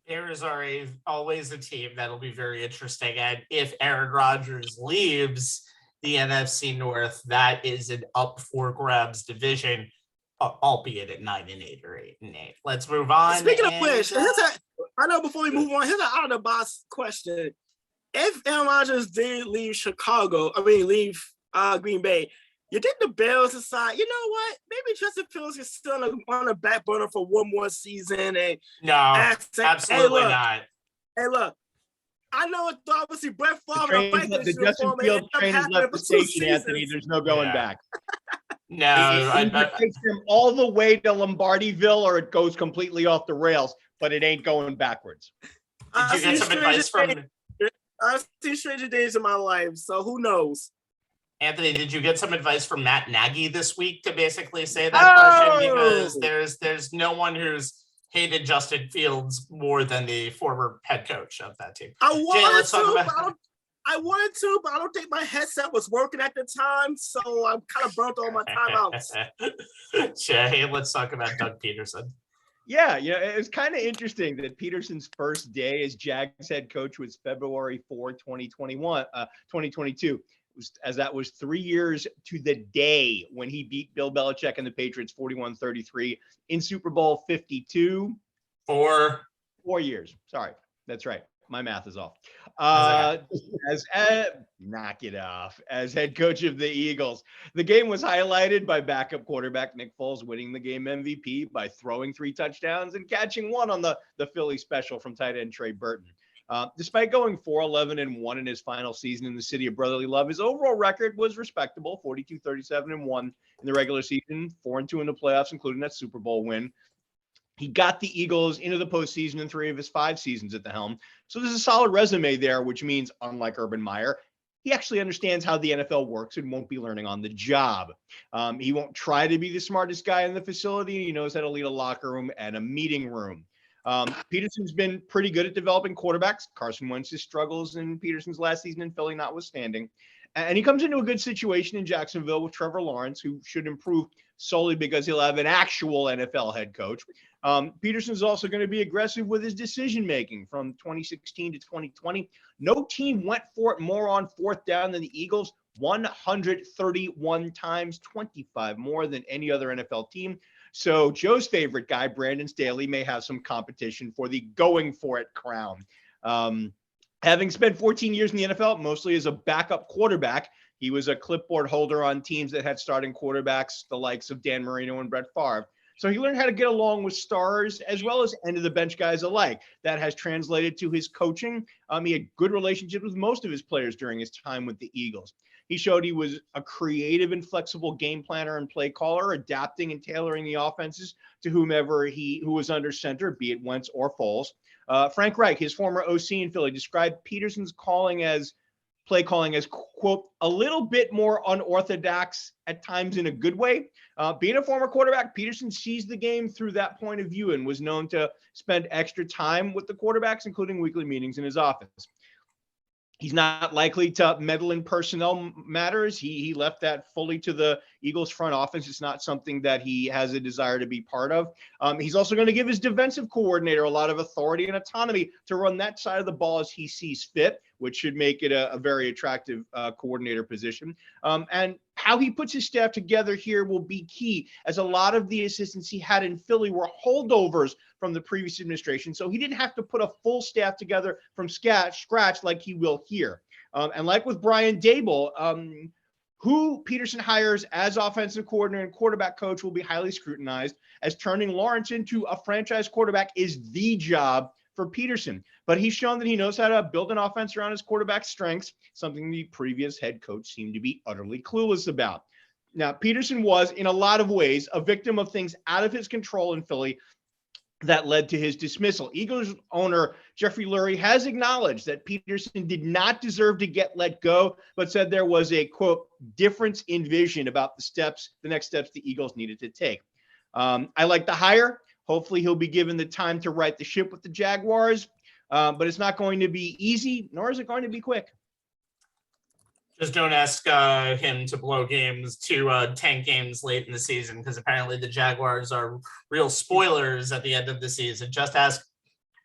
Bears are always a team that'll be very interesting. And if Aaron Rodgers leaves the NFC North, that is an up for grabs division, albeit at 9-8 or 8-8. Let's move on. Speaking of which, I know before we move on, here's an out of the box question. If Aaron Rodgers did leave Green Bay, you think the Bears decide, you know what? Maybe Justin Fields is still on the back burner for one more season. And no, absolutely not. Hey, look, I know it's obviously Brett Favre. The Justin Fields train has left the station, Anthony. There's no going back. No, it takes them all the way to Lombardyville, or it goes completely off the rails, but it ain't going backwards. Did you get some advice from? I've seen stranger days in my life, so who knows? Anthony, did you get some advice from Matt Nagy this week to basically say that question? Because there's no one who's hated Justin Fields more than the former head coach of that team. I wanted to, but I don't think my headset was working at the time, so I'm kind of burnt all my timeouts. Jay, let's talk about Doug Peterson. Yeah, it was kind of interesting that Peterson's first day as Jags head coach was February 4, 2022. As that was 3 years to the day when he beat Bill Belichick and the Patriots 41-33 in Super Bowl 52. 4 years. Sorry. That's right. My math is off. Knock it off. As head coach of the Eagles. The game was highlighted by backup quarterback Nick Foles winning the game MVP by throwing 3 touchdowns and catching 1 on the Philly special from tight end Trey Burton. Despite going 4-11-1 in his final season in the city of brotherly love, his overall record was respectable, 42-37-1 in the regular season, 4-2 in the playoffs, including that Super Bowl win. He got the Eagles into the postseason in 3 of his 5 seasons at the helm. So there's a solid resume there, which means, unlike Urban Meyer, he actually understands how the NFL works and won't be learning on the job. He won't try to be the smartest guy in the facility. He knows how to lead a locker room and a meeting room. Peterson's been pretty good at developing quarterbacks. Carson Wentz's struggles in Peterson's last season in Philly notwithstanding. And he comes into a good situation in Jacksonville with Trevor Lawrence, who should improve solely because he'll have an actual NFL head coach. Peterson's also going to be aggressive with his decision-making from 2016 to 2020. No team went for it more on 4th down than the Eagles, 131 times, 25 more than any other NFL team. So Joe's favorite guy, Brandon Staley, may have some competition for the going for it crown. Having spent 14 years in the NFL, mostly as a backup quarterback, he was a clipboard holder on teams that had starting quarterbacks, the likes of Dan Marino and Brett Favre. So he learned how to get along with stars as well as end of the bench guys alike. That has translated to his coaching. He had good relationships with most of his players during his time with the Eagles. He showed he was a creative and flexible game planner and play caller, adapting and tailoring the offenses to whomever who was under center, be it Wentz or Foles. Frank Reich, his former OC in Philly, described Peterson's play calling as, quote, a little bit more unorthodox at times in a good way. Being a former quarterback, Peterson sees the game through that point of view and was known to spend extra time with the quarterbacks, including weekly meetings in his office. He's not likely to meddle in personnel matters. He left that fully to the Eagles front office. It's not something that he has a desire to be part of. He's also going to give his defensive coordinator a lot of authority and autonomy to run that side of the ball as he sees fit, which should make it a very attractive coordinator position. And how he puts his staff together here will be key, as a lot of the assistants he had in Philly were holdovers from the previous administration. So he didn't have to put a full staff together from scratch like he will here. And like with Brian Daboll, who Peterson hires as offensive coordinator and quarterback coach will be highly scrutinized, as turning Lawrence into a franchise quarterback is the job for Peterson. But he's shown that he knows how to build an offense around his quarterback's strengths, something the previous head coach seemed to be utterly clueless about. Now, Peterson was, in a lot of ways, a victim of things out of his control in Philly that led to his dismissal. Eagles owner Jeffrey Lurie has acknowledged that Peterson did not deserve to get let go, but said there was a, quote, difference in vision about the next steps the Eagles needed to take. I like the hire. Hopefully he'll be given the time to right the ship with the Jaguars, but it's not going to be easy, nor is it going to be quick. Just don't ask him to blow games to 10 games late in the season, because apparently the Jaguars are real spoilers at the end of the season. Just ask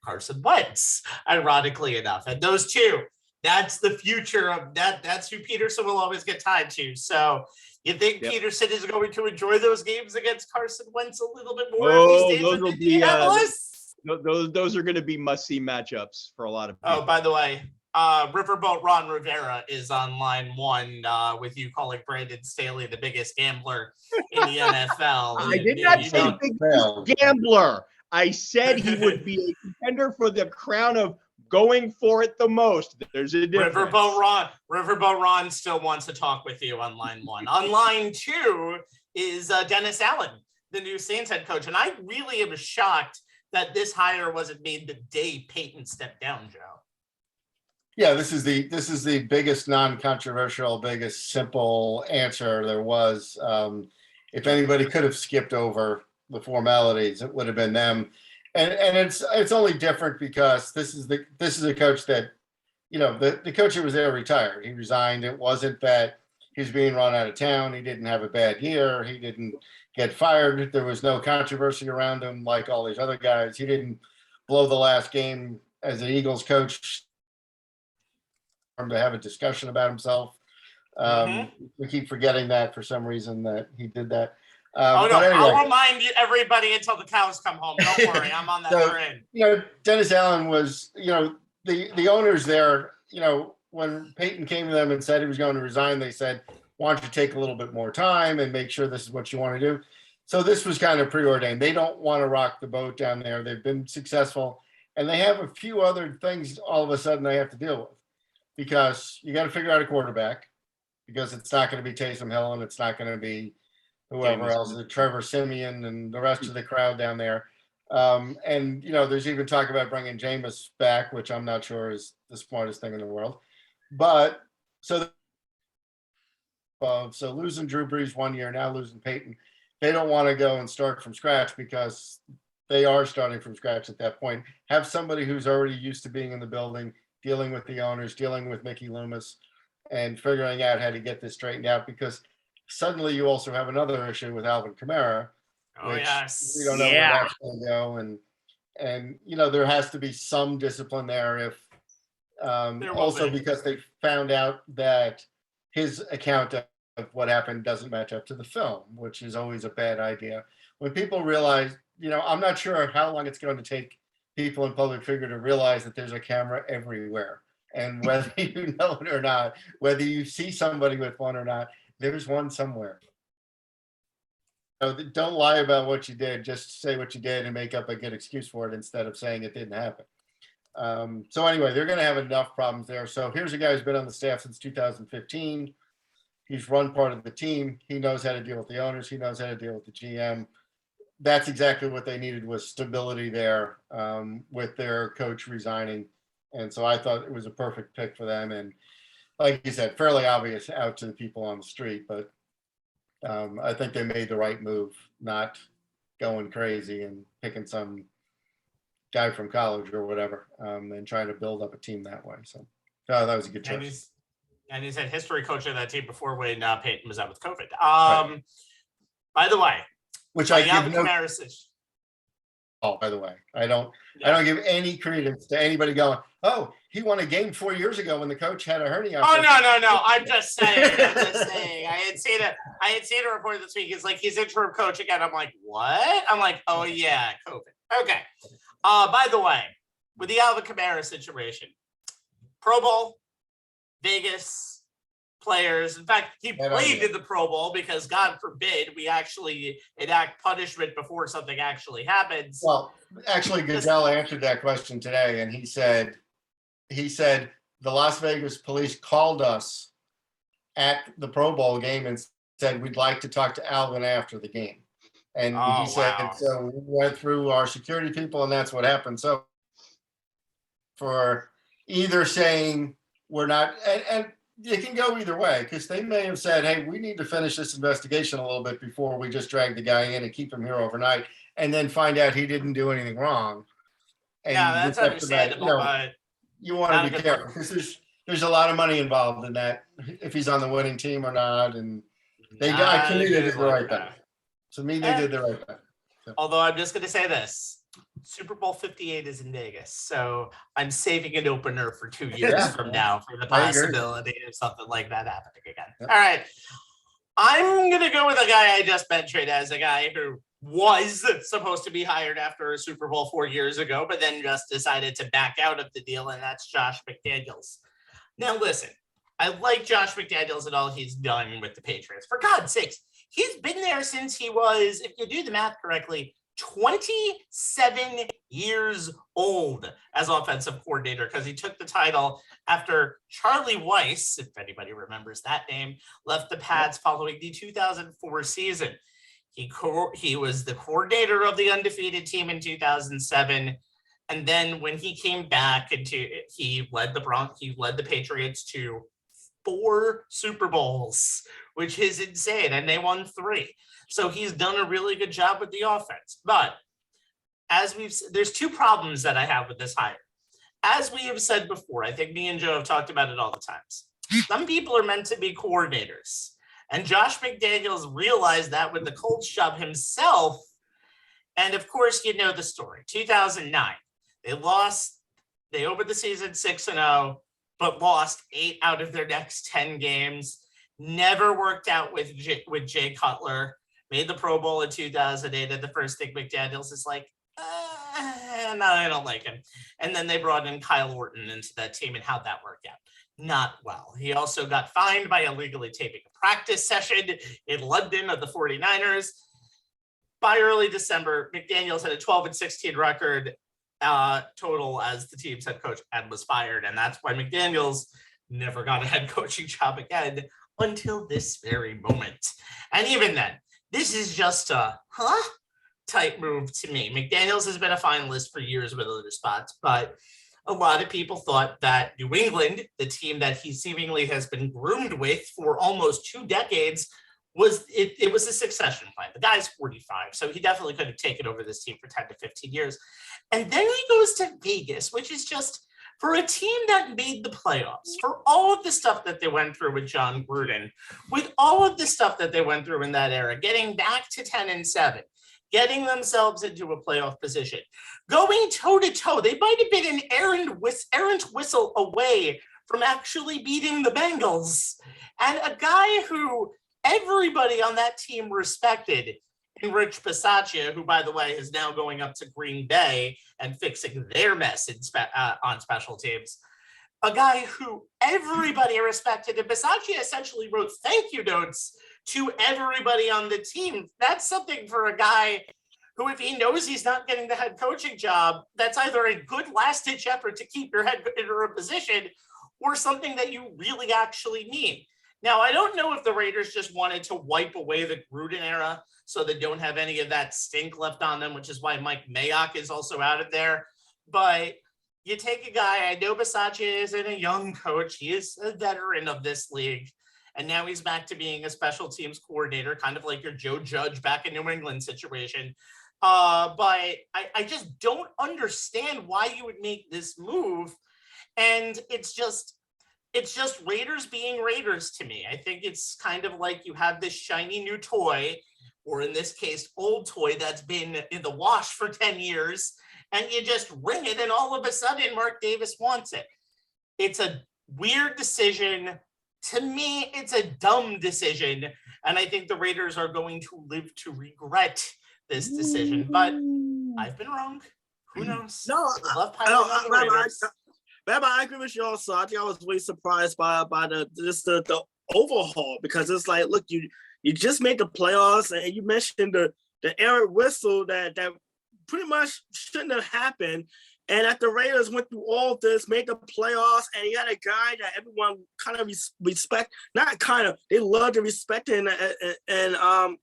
Carson Wentz, ironically enough. And those two, that's the future of that. That's who Peterson will always get tied to. So you think Peterson is going to enjoy those games against Carson Wentz a little bit more if he stays with Indianapolis? Those are going to be must-see matchups for a lot of people. Oh, by the way, Riverboat Ron Rivera is on line one with you calling Brandon Staley the biggest gambler in the NFL. I did not say biggest gambler. I said he would be a contender for the crown of going for it the most. There's a difference. Riverboat Ron still wants to talk with you on line one. On line two is Dennis Allen, the new Saints head coach. And I really am shocked that this hire wasn't made the day Peyton stepped down, Joe. Yeah, this is the biggest non-controversial, biggest simple answer there was. If anybody could have skipped over the formalities, it would have been them. And it's only different because this is a coach that, you know, the coach who was there retired. He resigned. It wasn't that he was being run out of town. He didn't have a bad year. He didn't get fired. There was no controversy around him like all these other guys. He didn't blow the last game as an Eagles coach to have a discussion about himself. We keep forgetting that for some reason that he did that. Anyway. I'll remind you everybody until the cows come home. Don't worry, I'm on that train. You know, Dennis Allen was, you know, the owners there, you know, when Peyton came to them and said he was going to resign, they said, why don't you take a little bit more time and make sure this is what you want to do? So this was kind of preordained. They don't want to rock the boat down there. They've been successful, and they have a few other things all of a sudden they have to deal with, because you got to figure out a quarterback, because it's not going to be Taysom Hill and it's not going to be whoever else, Trevor Siemian and the rest of the crowd down there. And, you know, there's even talk about bringing Jameis back, which I'm not sure is the smartest thing in the world. But so losing Drew Brees 1 year, now losing Peyton, they don't want to go and start from scratch, because they are starting from scratch at that point. Have somebody who's already used to being in the building, dealing with the owners, dealing with Mickey Loomis, and figuring out how to get this straightened out, because suddenly you also have another issue with Alvin Kamara. Oh, yes. We don't know where that's going to go. And, you know, there has to be some discipline there if also because they found out that his account of what happened doesn't match up to the film, which is always a bad idea. When people realize, you know, I'm not sure how long it's going to take people in public figure to realize that there's a camera everywhere. And whether you know it or not, whether you see somebody with one or not, there's one somewhere. So don't lie about what you did. Just say what you did and make up a good excuse for it instead of saying it didn't happen. So anyway, they're going to have enough problems there. So here's a guy who's been on the staff since 2015. He's run part of the team. He knows how to deal with the owners. He knows how to deal with the GM. That's exactly what they needed, was stability there, with their coach resigning. And so I thought it was a perfect pick for them. And like you said, fairly obvious out to the people on the street, but I think they made the right move, not going crazy and picking some guy from college or whatever, and trying to build up a team that way. So that was a good choice. And he's had history coach of that team before when Peyton was out with COVID. Right. By the way, which I give no. Oh, by the way, I don't give any credence to anybody going, oh, he won a game 4 years ago when the coach had a hernia. Oh, no. I'm just saying. I had seen a report this week. It's like he's interim coach again. I'm like, what? I'm like, oh yeah, COVID. Okay. By the way, with the Alvin Kamara situation, Pro Bowl, Vegas players. In fact, he played in the Pro Bowl because God forbid we actually enact punishment before something actually happens. Well, actually, Goodell answered that question today, and he said the Las Vegas police called us at the Pro Bowl game and said, we'd like to talk to Alvin after the game. And he said, so we went through our security people, and that's what happened. So for either saying we're not, and it can go either way, because they may have said, hey, we need to finish this investigation a little bit before we just drag the guy in and keep him here overnight, and then find out he didn't do anything wrong. And yeah, that's understandable. But you want to be careful, because there's a lot of money involved in that, if he's on the winning team or not. And to me, they did the right thing. To me, they did the right thing. So. Although I'm just going to say this. Super Bowl 58 is in Vegas, so I'm saving an opener for 2 years from now for the possibility of something like that happening again. Yep. All right. I'm going to go with a guy I just mentioned as a guy who was supposed to be hired after a Super Bowl 4 years ago, but then just decided to back out of the deal, and that's Josh McDaniels. Now, listen, I like Josh McDaniels and all he's done with the Patriots. For God's sakes, he's been there since he was, if you do the math correctly, 27 years old as offensive coordinator, because he took the title after Charlie Weiss, if anybody remembers that name, left the Pats following the 2004 season. He was the coordinator of the undefeated team in 2007. And then when he came back he led the Patriots to 4 Super Bowls, which is insane. And they won 3. So he's done a really good job with the offense. But there's 2 problems that I have with this hire. As we have said before, I think me and Joe have talked about it all the times. Some people are meant to be coordinators. And Josh McDaniels realized that with the Colts job himself. And of course, you know the story. 2009, they opened the season 6-0, but lost 8 out of their next 10 games. Never worked out with Jay Cutler. Made the Pro Bowl in 2008, and the first thing McDaniels is like, no, I don't like him. And then they brought in Kyle Orton into that team, and how'd that work out? Not well. He also got fined by illegally taping a practice session in London of the 49ers. By early December, McDaniels had a 12-16 record total as the team's head coach and was fired. And that's why McDaniels never got a head coaching job again until this very moment. And even then, this is just a type move to me. McDaniels has been a finalist for years with other spots, but a lot of people thought that New England, the team that he seemingly has been groomed with for almost 2 decades, was a succession plan. The guy's 45, so he definitely could have taken over this team for 10 to 15 years. And then he goes to Vegas, which is just, for a team that made the playoffs, for all of the stuff that they went through with John Gruden, with all of the stuff that they went through in that era, getting back to 10-7, getting themselves into a playoff position, going toe-to-toe. They might have been an errant whistle away from actually beating the Bengals. And a guy who everybody on that team respected, in Rich Bisaccia, who, by the way, is now going up to Green Bay and fixing their mess on special teams. a guy who everybody respected, and Bisaccia essentially wrote thank you notes to everybody on the team. That's something for a guy who, if he knows he's not getting the head coaching job, that's either a good last-ditch effort to keep your head interim position or something that you really actually need. Now, I don't know if the Raiders just wanted to wipe away the Gruden era so they don't have any of that stink left on them, which is why Mike Mayock is also out of there. But you take a guy, I know Bisaccia isn't a young coach. He is a veteran of this league. And now he's back to being a special teams coordinator, kind of like your Joe Judge back in New England situation. But I just don't understand why you would make this move. And it's just Raiders being Raiders to me. I think it's kind of like you have this shiny new toy, or in this case, old toy that's been in the wash for 10 years, and you just ring it, and all of a sudden Mark Davis wants it. It's a weird decision. To me, it's a dumb decision, and I think the Raiders are going to live to regret this decision, but I've been wrong. Who knows? No, I love piling on the Raiders. I agree with you also. I think I was really surprised by the overhaul, because it's like, look, you just made the playoffs, and you mentioned the Eric whistle that pretty much shouldn't have happened, and that the Raiders went through all of this, made the playoffs, and you had a guy that everyone kind of respect, not kind of, they love to respect in the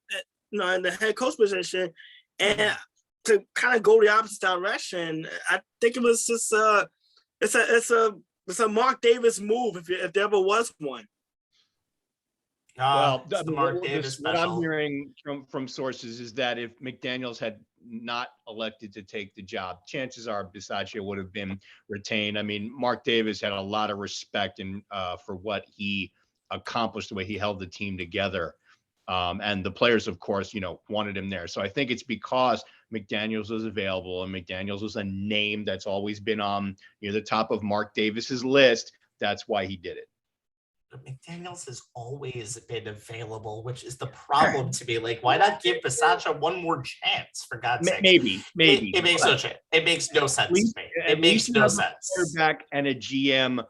head coach position, and to kind of go the opposite direction. I think it was just it's a Mark Davis move, if there ever was one. Well, It's the Mark Davis what I'm special. hearing from sources is that if McDaniels had not elected to take the job, chances are Bisaccia would have been retained. I mean, Mark Davis had a lot of respect for what he accomplished, the way he held the team together. And the players, of course, wanted him there. So I think it's because McDaniels was available, and McDaniels was a name that's always been on the top of Mark Davis's list. That's why he did it. But McDaniels has always been available, which is the problem to me. Like, why not give Bisaccia one more chance, for God's sake? Maybe. It makes no sense. It makes no sense to me. It makes no sense. Quarterback and a GM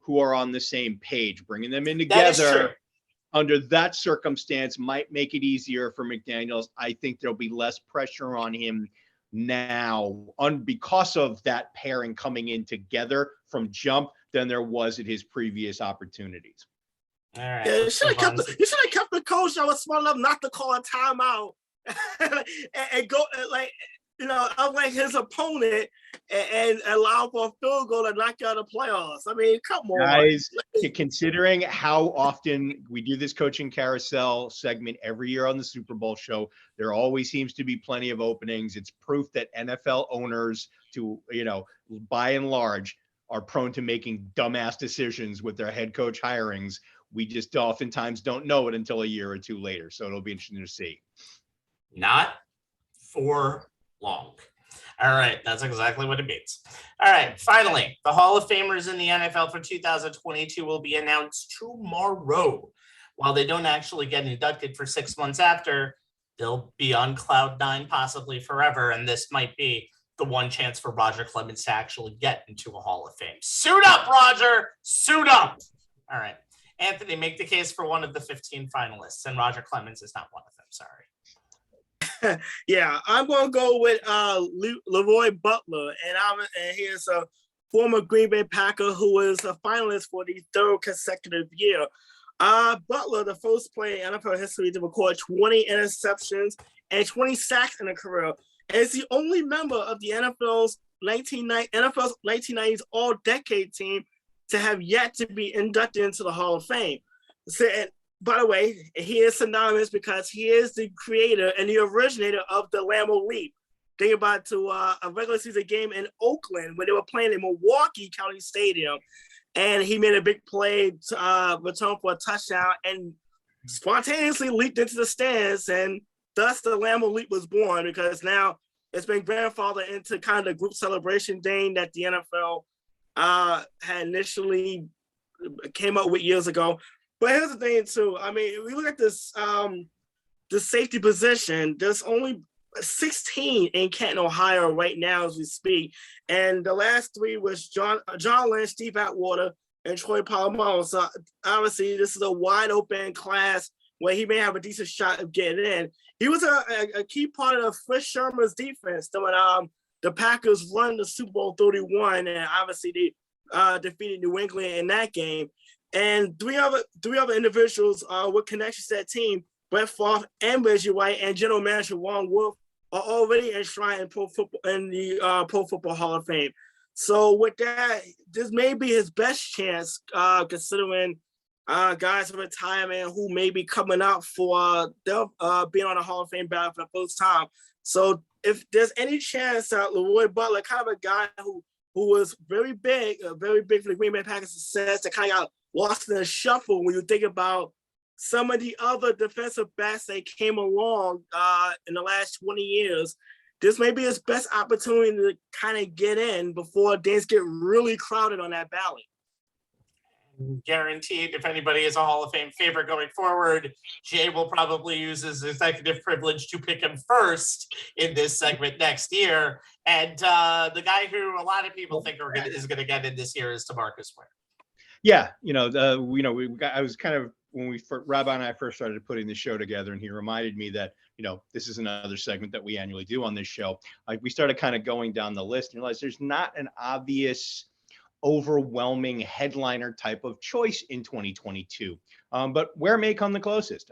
who are on the same page, bringing them in That is true. together under that circumstance might make it easier for McDaniels. I think there'll be less pressure on him now because of that pairing coming in together from jump than there was at his previous opportunities. All right. Yeah, you should have kept the coach that was smart enough not to call a timeout and go unlike his opponent and allow for a field goal to knock you out of the playoffs. I mean, come on, guys. Considering how often we do this coaching carousel segment every year on the Super Bowl show, there always seems to be plenty of openings. It's proof that NFL owners, by and large, are prone to making dumbass decisions with their head coach hirings. We just oftentimes don't know it until a year or two later. So it'll be interesting to see. Not for long. All right. That's exactly what it means. All right. Finally, the Hall of Famers in the NFL for 2022 will be announced tomorrow. While they don't actually get inducted for 6 months after, they'll be on cloud nine, possibly forever. And this might be the one chance for Roger Clemens to actually get into a Hall of Fame. Suit up, Roger. Suit up. All right. Anthony, make the case for one of the 15 finalists. And Roger Clemens is not one of them. Sorry. Yeah, I'm going to go with Leroy Butler, and he is a former Green Bay Packer who is a finalist for the third consecutive year. Butler, the first player in NFL history to record 20 interceptions and 20 sacks in a career, and is the only member of the NFL's 1990s All-Decade team to have yet to be inducted into the Hall of Fame. So, by the way, he is synonymous because he is the creator and the originator of the Lambeau Leap. Think about a regular season game in Oakland when they were playing in Milwaukee County Stadium, and he made a big play to return for a touchdown and spontaneously leaped into the stands, and thus the Lambeau Leap was born, because now it's been grandfathered into kind of the group celebration thing that the NFL had initially came up with years ago. But here's the thing, too. I mean, if we look at this, the safety position, there's only 16 in Canton, Ohio right now as we speak. And the last 3 was John Lynch, Steve Atwater, and Troy Polamalu. So obviously this is a wide open class where he may have a decent shot of getting in. He was a key part of Chris Shermer's defense when the Packers won the Super Bowl 31, and obviously they defeated New England in that game. And three other individuals with connections to that team, Brett Favre and Reggie Wayne and General Manager Ron Wolf, are already enshrined in the Pro Football Hall of Fame. So with that, this may be his best chance, considering guys in retirement who may be coming up for being on the Hall of Fame ballot for the first time. So if there's any chance that Leroy Butler, kind of a guy who was very big for the Green Bay Packers' success, that kind of got lost in the shuffle when you think about some of the other defensive backs that came along in the last 20 years, this may be his best opportunity to kind of get in before things get really crowded on that ballot. Guaranteed, if anybody is a Hall of Fame favorite going forward, Jay will probably use his executive privilege to pick him first in this segment next year. And the guy who a lot of people think is going to get in this year is DeMarcus Ware. Yeah, I was kind of, when Rabbi and I first started putting the show together, and he reminded me that, this is another segment that we annually do on this show. We started kind of going down the list and realized there's not an obvious, overwhelming headliner type of choice in 2022. But Ware may come the closest.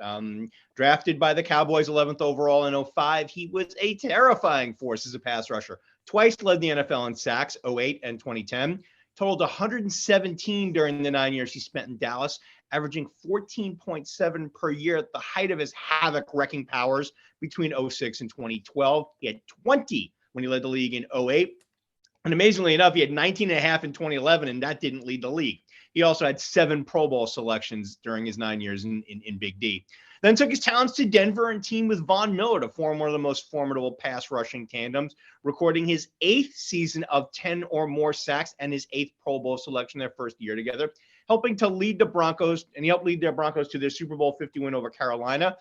Drafted by the Cowboys 11th overall in 2005, he was a terrifying force as a pass rusher. Twice led the NFL in sacks, 2008 and 2010. Totaled 117 during the 9 years he spent in Dallas, averaging 14.7 per year at the height of his havoc-wrecking powers between 2006 and 2012. He had 20 when he led the league in 2008. And amazingly enough, he had 19.5 in 2011, and that didn't lead the league. He also had 7 Pro Bowl selections during his 9 years in Big D. Then took his talents to Denver and teamed with Von Miller to form one of the most formidable pass rushing tandems, recording his 8th season of 10 or more sacks and his 8th Pro Bowl selection their first year together, helping to lead the Broncos, and he helped lead their Broncos to their Super Bowl 50 win over Carolina,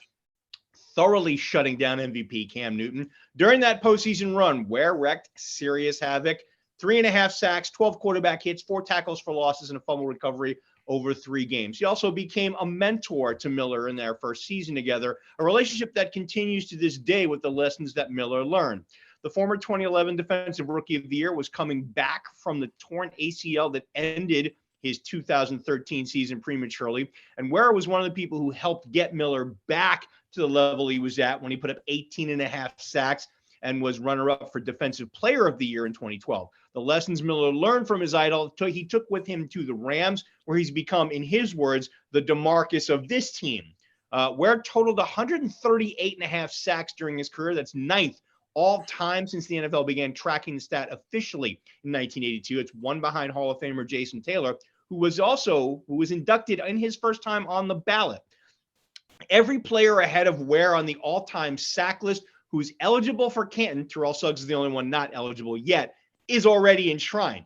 thoroughly shutting down MVP Cam Newton. During that postseason run, Ware wreaked serious havoc. 3.5 sacks, 12 quarterback hits, 4 tackles for losses, and a fumble recovery over 3 games. He also became a mentor to Miller in their first season together, a relationship that continues to this day with the lessons that Miller learned. The former 2011 Defensive Rookie of the Year was coming back from the torn ACL that ended his 2013 season prematurely, and Ware was one of the people who helped get Miller back to the level he was at when he put up 18.5 sacks and was runner-up for Defensive Player of the Year in 2012. The lessons Miller learned from his idol, he took with him to the Rams, where he's become, in his words, the DeMarcus of this team. Ware totaled 138.5 sacks during his career. That's 9th all time since the NFL began tracking the stat officially in 1982. It's one behind Hall of Famer Jason Taylor, who was inducted in his first time on the ballot. Every player ahead of Ware on the all-time sack list who's eligible for Canton, Terrell Suggs is the only one not eligible yet, is already enshrined.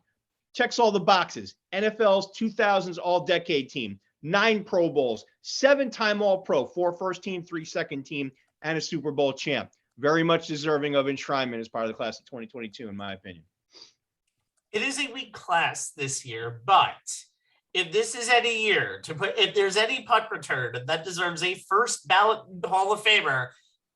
Checks all the boxes. NFL's 2000s All-Decade Team, 9 Pro Bowls, 7-time All-Pro, 4 first team, 3 second team, and a Super Bowl champ. Very much deserving of enshrinement as part of the class of 2022, in my opinion. It is a weak class this year, but if this is any year if there's any punt return that deserves a first ballot Hall of Famer,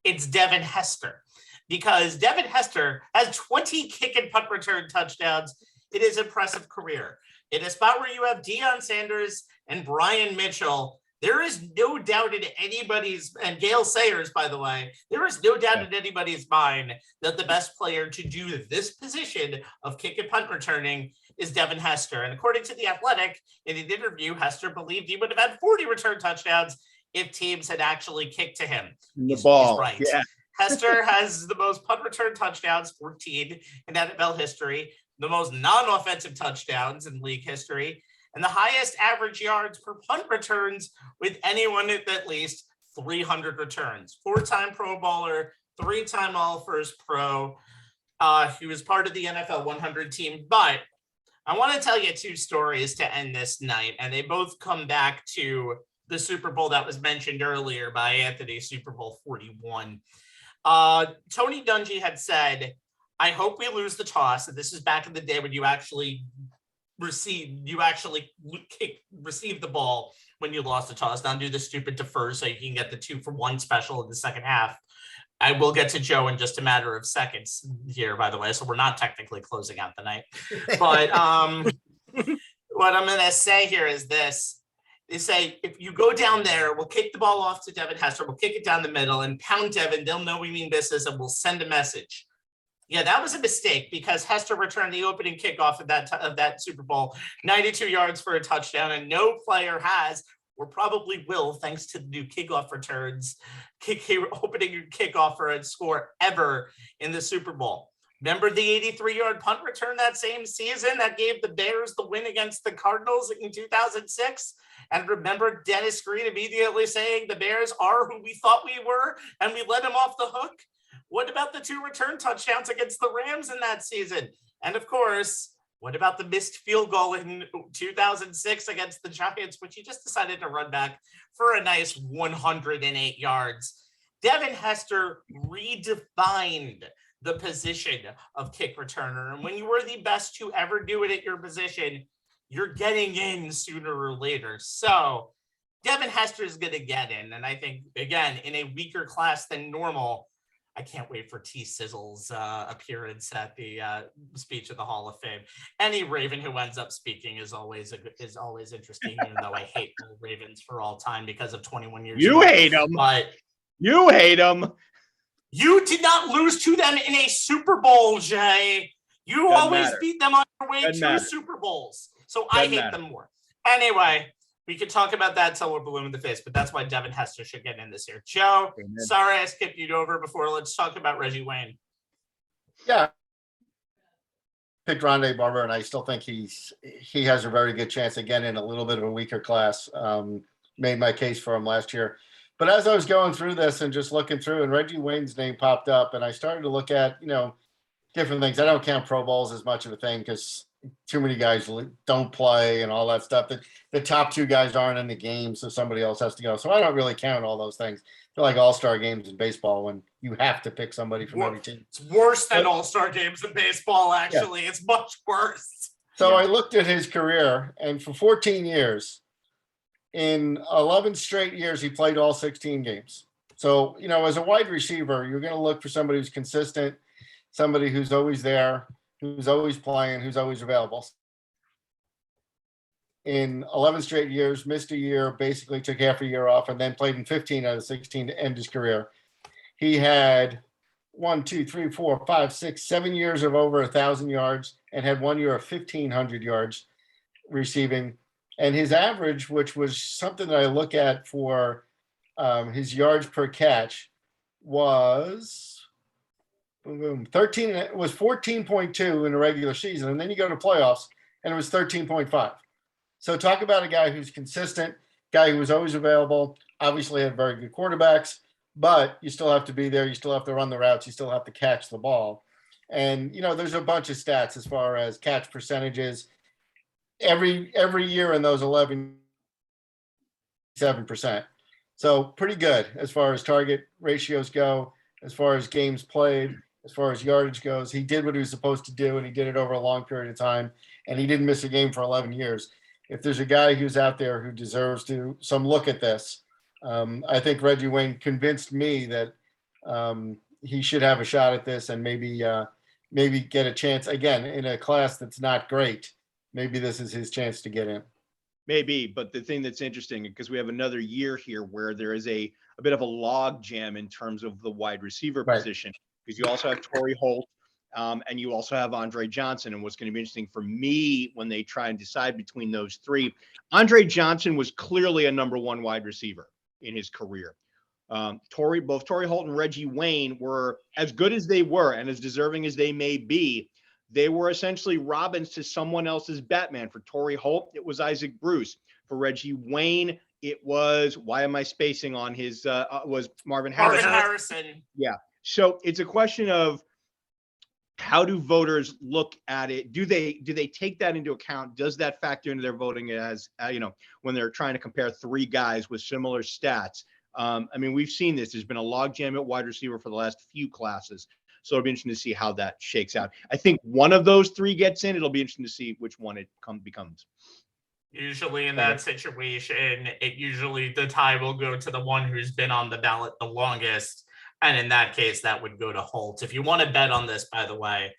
it's Devin Hester, because Devin Hester has 20 kick and punt return touchdowns in his impressive career. In a spot where you have Deion Sanders and Brian Mitchell, there is no doubt in anybody's, and Gale Sayers, by the way, there is no doubt in anybody's mind that the best player to do this position of kick and punt returning is Devin Hester. And according to The Athletic, in an interview, Hester believed he would have had 40 return touchdowns if teams had actually kicked to him. He's right. Yeah. Hester has the most punt return touchdowns, 14 in NFL history, the most non-offensive touchdowns in league history, and the highest average yards per punt returns with anyone at least 300 returns. 4-time Pro Bowler, 3-time All-First Pro. He was part of the NFL 100 team. But I want to tell you 2 stories to end this night, and they both come back to the Super Bowl that was mentioned earlier by Anthony, Super Bowl 41. Tony Dungy had said, I hope we lose the toss. And this is back in the day when you actually received the ball when you lost the toss. Don't do the stupid defer so you can get the 2-for-1 special in the second half. I will get to Joe in just a matter of seconds here, by the way. So we're not technically closing out the night. But what I'm going to say here is this. They say, if you go down there, we'll kick the ball off to Devin Hester. We'll kick it down the middle and pound Devin. They'll know we mean business and we'll send a message. Yeah, that was a mistake because Hester returned the opening kickoff of that Super Bowl, 92 yards for a touchdown, and no player has or probably will, thanks to the new kickoff returns, opening kickoff for a score ever in the Super Bowl. Remember the 83-yard punt return that same season that gave the Bears the win against the Cardinals in 2006? And remember Dennis Green immediately saying the Bears are who we thought we were, and we let him off the hook? What about the 2 return touchdowns against the Rams in that season? And of course, what about the missed field goal in 2006 against the Giants, which he just decided to run back for a nice 108 yards? Devin Hester redefined the position of kick returner. And when you were the best to ever do it at your position, you're getting in sooner or later. So Devin Hester is going to get in. And I think, again, in a weaker class than normal, I can't wait for T. Sizzle's appearance at the speech of the Hall of Fame. Any Raven who ends up speaking is always interesting, even though I hate the Ravens for all time because of 21 years. You hate them. But you hate them. You did not lose to them in a Super Bowl, Jay. You Doesn't always matter. beat them on your way Doesn't to matter. Super Bowls. So I Doesn't hate matter. them more. Anyway, we could talk about that till we're blue in the face, but that's why Devin Hester should get in this year. Joe, Amen. sorry I skipped you over before. Let's talk about Reggie Wayne. Yeah. Picked Rondé Barber, and I still think he has a very good chance again in a little bit of a weaker class. Made my case for him last year. But as I was going through this and just looking through, and Reggie Wayne's name popped up, and I started to look at, different things. I don't count Pro Bowls as much of a thing because too many guys don't play and all that stuff. The top 2 guys aren't in the game, so somebody else has to go. So I don't really count all those things. They're like all-star games in baseball when you have to pick somebody from every team. It's worse than all-star games in baseball, actually. Yeah. It's much worse. So I looked at his career, and for 14 years, in 11 straight years, he played all 16 games. So, as a wide receiver, you're going to look for somebody who's consistent, somebody who's always there, who's always playing, who's always available. In 11 straight years, missed a year, basically took half a year off, and then played in 15 out of 16 to end his career. He had 7 years of over 1,000 yards and had 1 year of 1,500 yards receiving. And his average, which was something that I look at for his yards per catch, was 13. It was 14.2 in the regular season, and then you go to playoffs, and it was 13.5. So talk about a guy who's consistent, guy who was always available. Obviously had very good quarterbacks, but you still have to be there. You still have to run the routes. You still have to catch the ball. And there's a bunch of stats as far as catch percentages. Every year in those 11, 7%. So pretty good as far as target ratios go, as far as games played, as far as yardage goes. He did what he was supposed to do, and he did it over a long period of time, and he didn't miss a game for 11 years. If there's a guy who's out there who deserves some look at this, I think Reggie Wayne convinced me that he should have a shot at this and maybe get a chance again in a class that's not great. Maybe this is his chance to get in. Maybe, but the thing that's interesting, because we have another year here where there is a bit of a log jam in terms of the wide receiver position, because you also have Torrey Holt and you also have Andre Johnson. And what's going to be interesting for me when they try and decide between those 3, Andre Johnson was clearly a number 1 wide receiver in his career. Both Torrey Holt and Reggie Wayne were as good as they were and as deserving as they may be. They were essentially Robins to someone else's Batman. For Torrey Holt, it was Isaac Bruce. For Reggie Wayne, it was, why am I spacing on his, was Marvin Harrison. Marvin Harrison. Yeah. So it's a question of how do voters look at it? Do they take that into account? Does that factor into their voting as, when they're trying to compare 3 guys with similar stats? I mean, we've seen this. There's been a logjam at wide receiver for the last few classes. So it'll be interesting to see how that shakes out. I think one of those three gets in. It'll be interesting to see which one it becomes. Usually in that situation, the tie will go to the one who's been on the ballot the longest. And in that case, that would go to Holt. If you want to bet on this, by the way,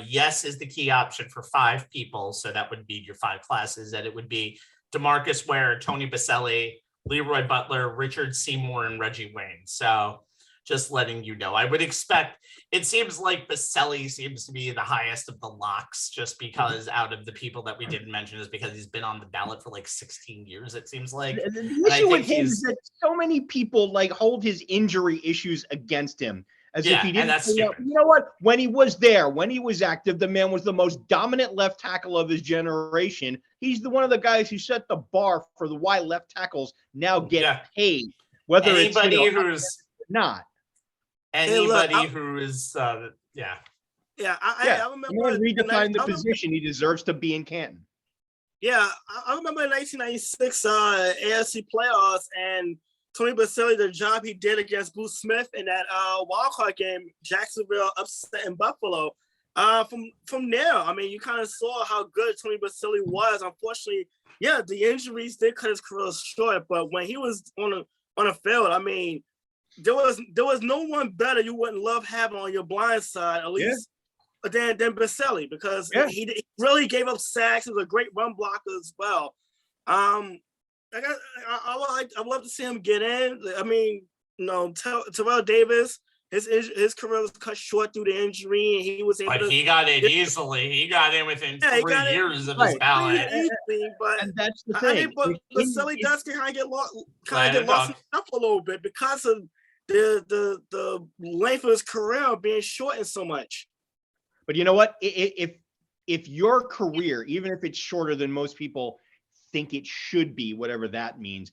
yes is the key option for 5 people. So that would be your 5 classes. And it would be DeMarcus Ware, Tony Baselli, Leroy Butler, Richard Seymour, and Reggie Wayne. So just letting you know, I would expect, it seems like Baselli seems to be the highest of the locks, just because out of the people that we didn't mention is because he's been on the ballot for like 16 years, it seems like. The issue with him is that so many people like hold his injury issues against him as if he didn't. You know what? When he was there, when he was active, the man was the most dominant left tackle of his generation. He's one of the guys who set the bar for the why left tackles now get paid, whether anybody it's who's not. Anybody who is, I remember redefined the position he deserves to be in Canton. Yeah, I remember in 1996 AFC playoffs and Tony Baselli, the job he did against Bruce Smith in that wildcard game, Jacksonville upset in Buffalo. From there, I mean, you kind of saw how good Tony Baselli was. Unfortunately, the injuries did cut his career short, but when he was on a field, I mean, there was no one better you wouldn't love having on your blind side, at least, than Baselli, because he really gave up sacks. He was a great run blocker as well. I'd love to see him get in. I mean, Terrell Davis, his career was cut short due to injury, and he was able to. But he got in easily. He got in within 3 years of his ballot. And that's the thing. I mean, but Baselli does kind of get lost in stuff a little bit because of the length of his career being shortened so much. But you know what? If your career, even if it's shorter than most people think it should be, whatever that means,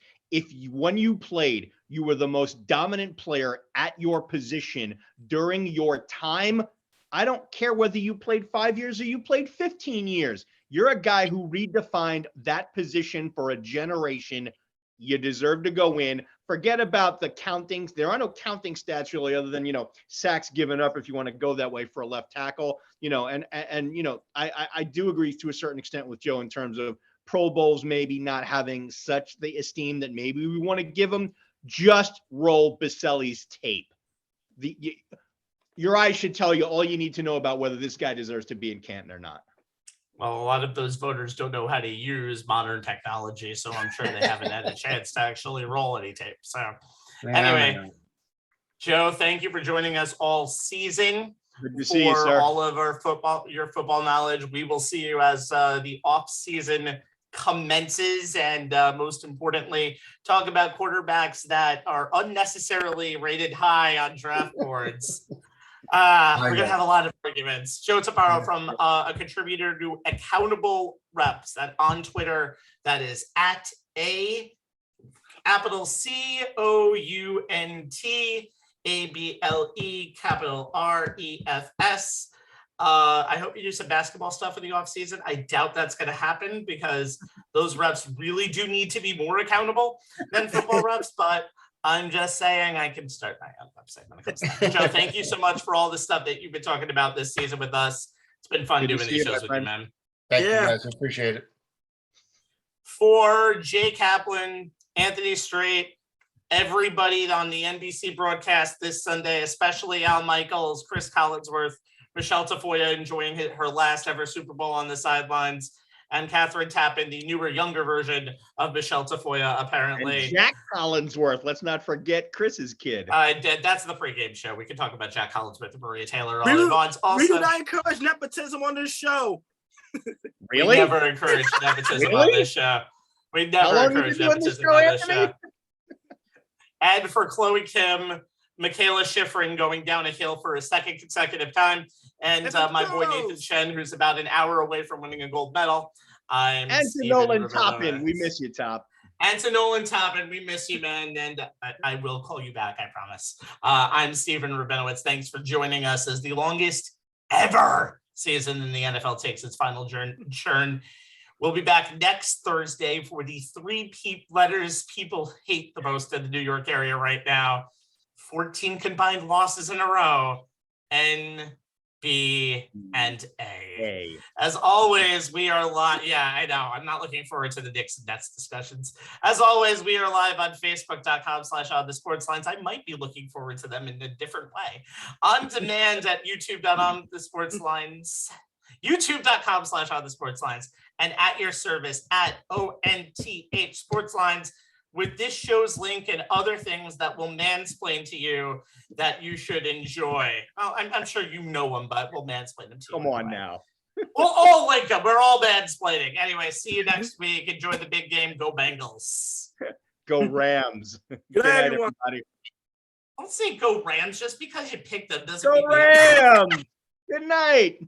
when you played, you were the most dominant player at your position during your time, I don't care whether you played 5 years or you played 15 years. You're a guy who redefined that position for a generation. You deserve to go in. Forget about the countings. There are no counting stats really, other than, sacks given up, if you want to go that way for a left tackle, I do agree to a certain extent with Joe in terms of Pro Bowls maybe not having such the esteem that maybe we want to give them. Just roll Baselli's tape. Your eyes should tell you all you need to know about whether this guy deserves to be in Canton or not. Well, a lot of those voters don't know how to use modern technology, so I'm sure they haven't had a chance to actually roll any tape. So anyway, Joe, thank you for joining us all season. Good to see you, sir. All of your football knowledge. We will see you as the off season commences, and most importantly, talk about quarterbacks that are unnecessarily rated high on draft boards. We're gonna have a lot of arguments. Joe Taparo from a contributor to Accountable Reps, that on Twitter, that is at capital COUNTABLE capital REFS. I hope you do some basketball stuff in the off season. I doubt that's going to happen because those reps really do need to be more accountable than football reps, but I'm just saying I can start my own website when it comes to that. Joe, thank you so much for all the stuff that you've been talking about this season with us. It's been fun doing these shows with you, man. Thank you, guys. I appreciate it. For Jay Kaplan, Anthony Strait, everybody on the NBC broadcast this Sunday, especially Al Michaels, Chris Collinsworth, Michelle Tafoya enjoying her last ever Super Bowl on the sidelines, and Catherine Tappan, the newer, younger version of Michelle Tafoya, apparently. And Jack Collinsworth. Let's not forget Chris's kid. That's the pregame show. We can talk about Jack Collinsworth and Maria Taylor. We do not encourage nepotism on this show. Really? We never encourage nepotism on this show. We never encourage nepotism on this show. And for Chloe Kim, Michaela Schifrin going down a hill for a second consecutive time. And my boy Nathan Chen, who's about an hour away from winning a gold medal. And to Nolan Toppin, we miss you, Top. And to Nolan Toppin, we miss you, man. And I will call you back, I promise. I'm Stephen Rabinowitz. Thanks for joining us as the longest ever season in the NFL takes its final churn. We'll be back next Thursday for the three letters people hate the most in the New York area right now. 14 combined losses in a row. N, B, and A. Hey. As always, we are live. Yeah, I know. I'm not looking forward to the Knicks and Nets discussions. As always, we are live on Facebook.com/OnTheSportsLines. I might be looking forward to them in a different way. On demand at YouTube.OnTheSportsLines, YouTube.com/OnTheSportsLines, and at your service at ONTH SportsLines, with this show's link and other things that will mansplain to you that you should enjoy. Oh, I'm sure you know them, but we'll mansplain them to you. Come on now. We'll all link them. We're all mansplaining. Anyway, see you next week. Enjoy the big game. Go Bengals. Go Rams. Good night, everyone. everybody. Don't say go Rams just because you picked them. Doesn't Go mean you- Rams. Good night.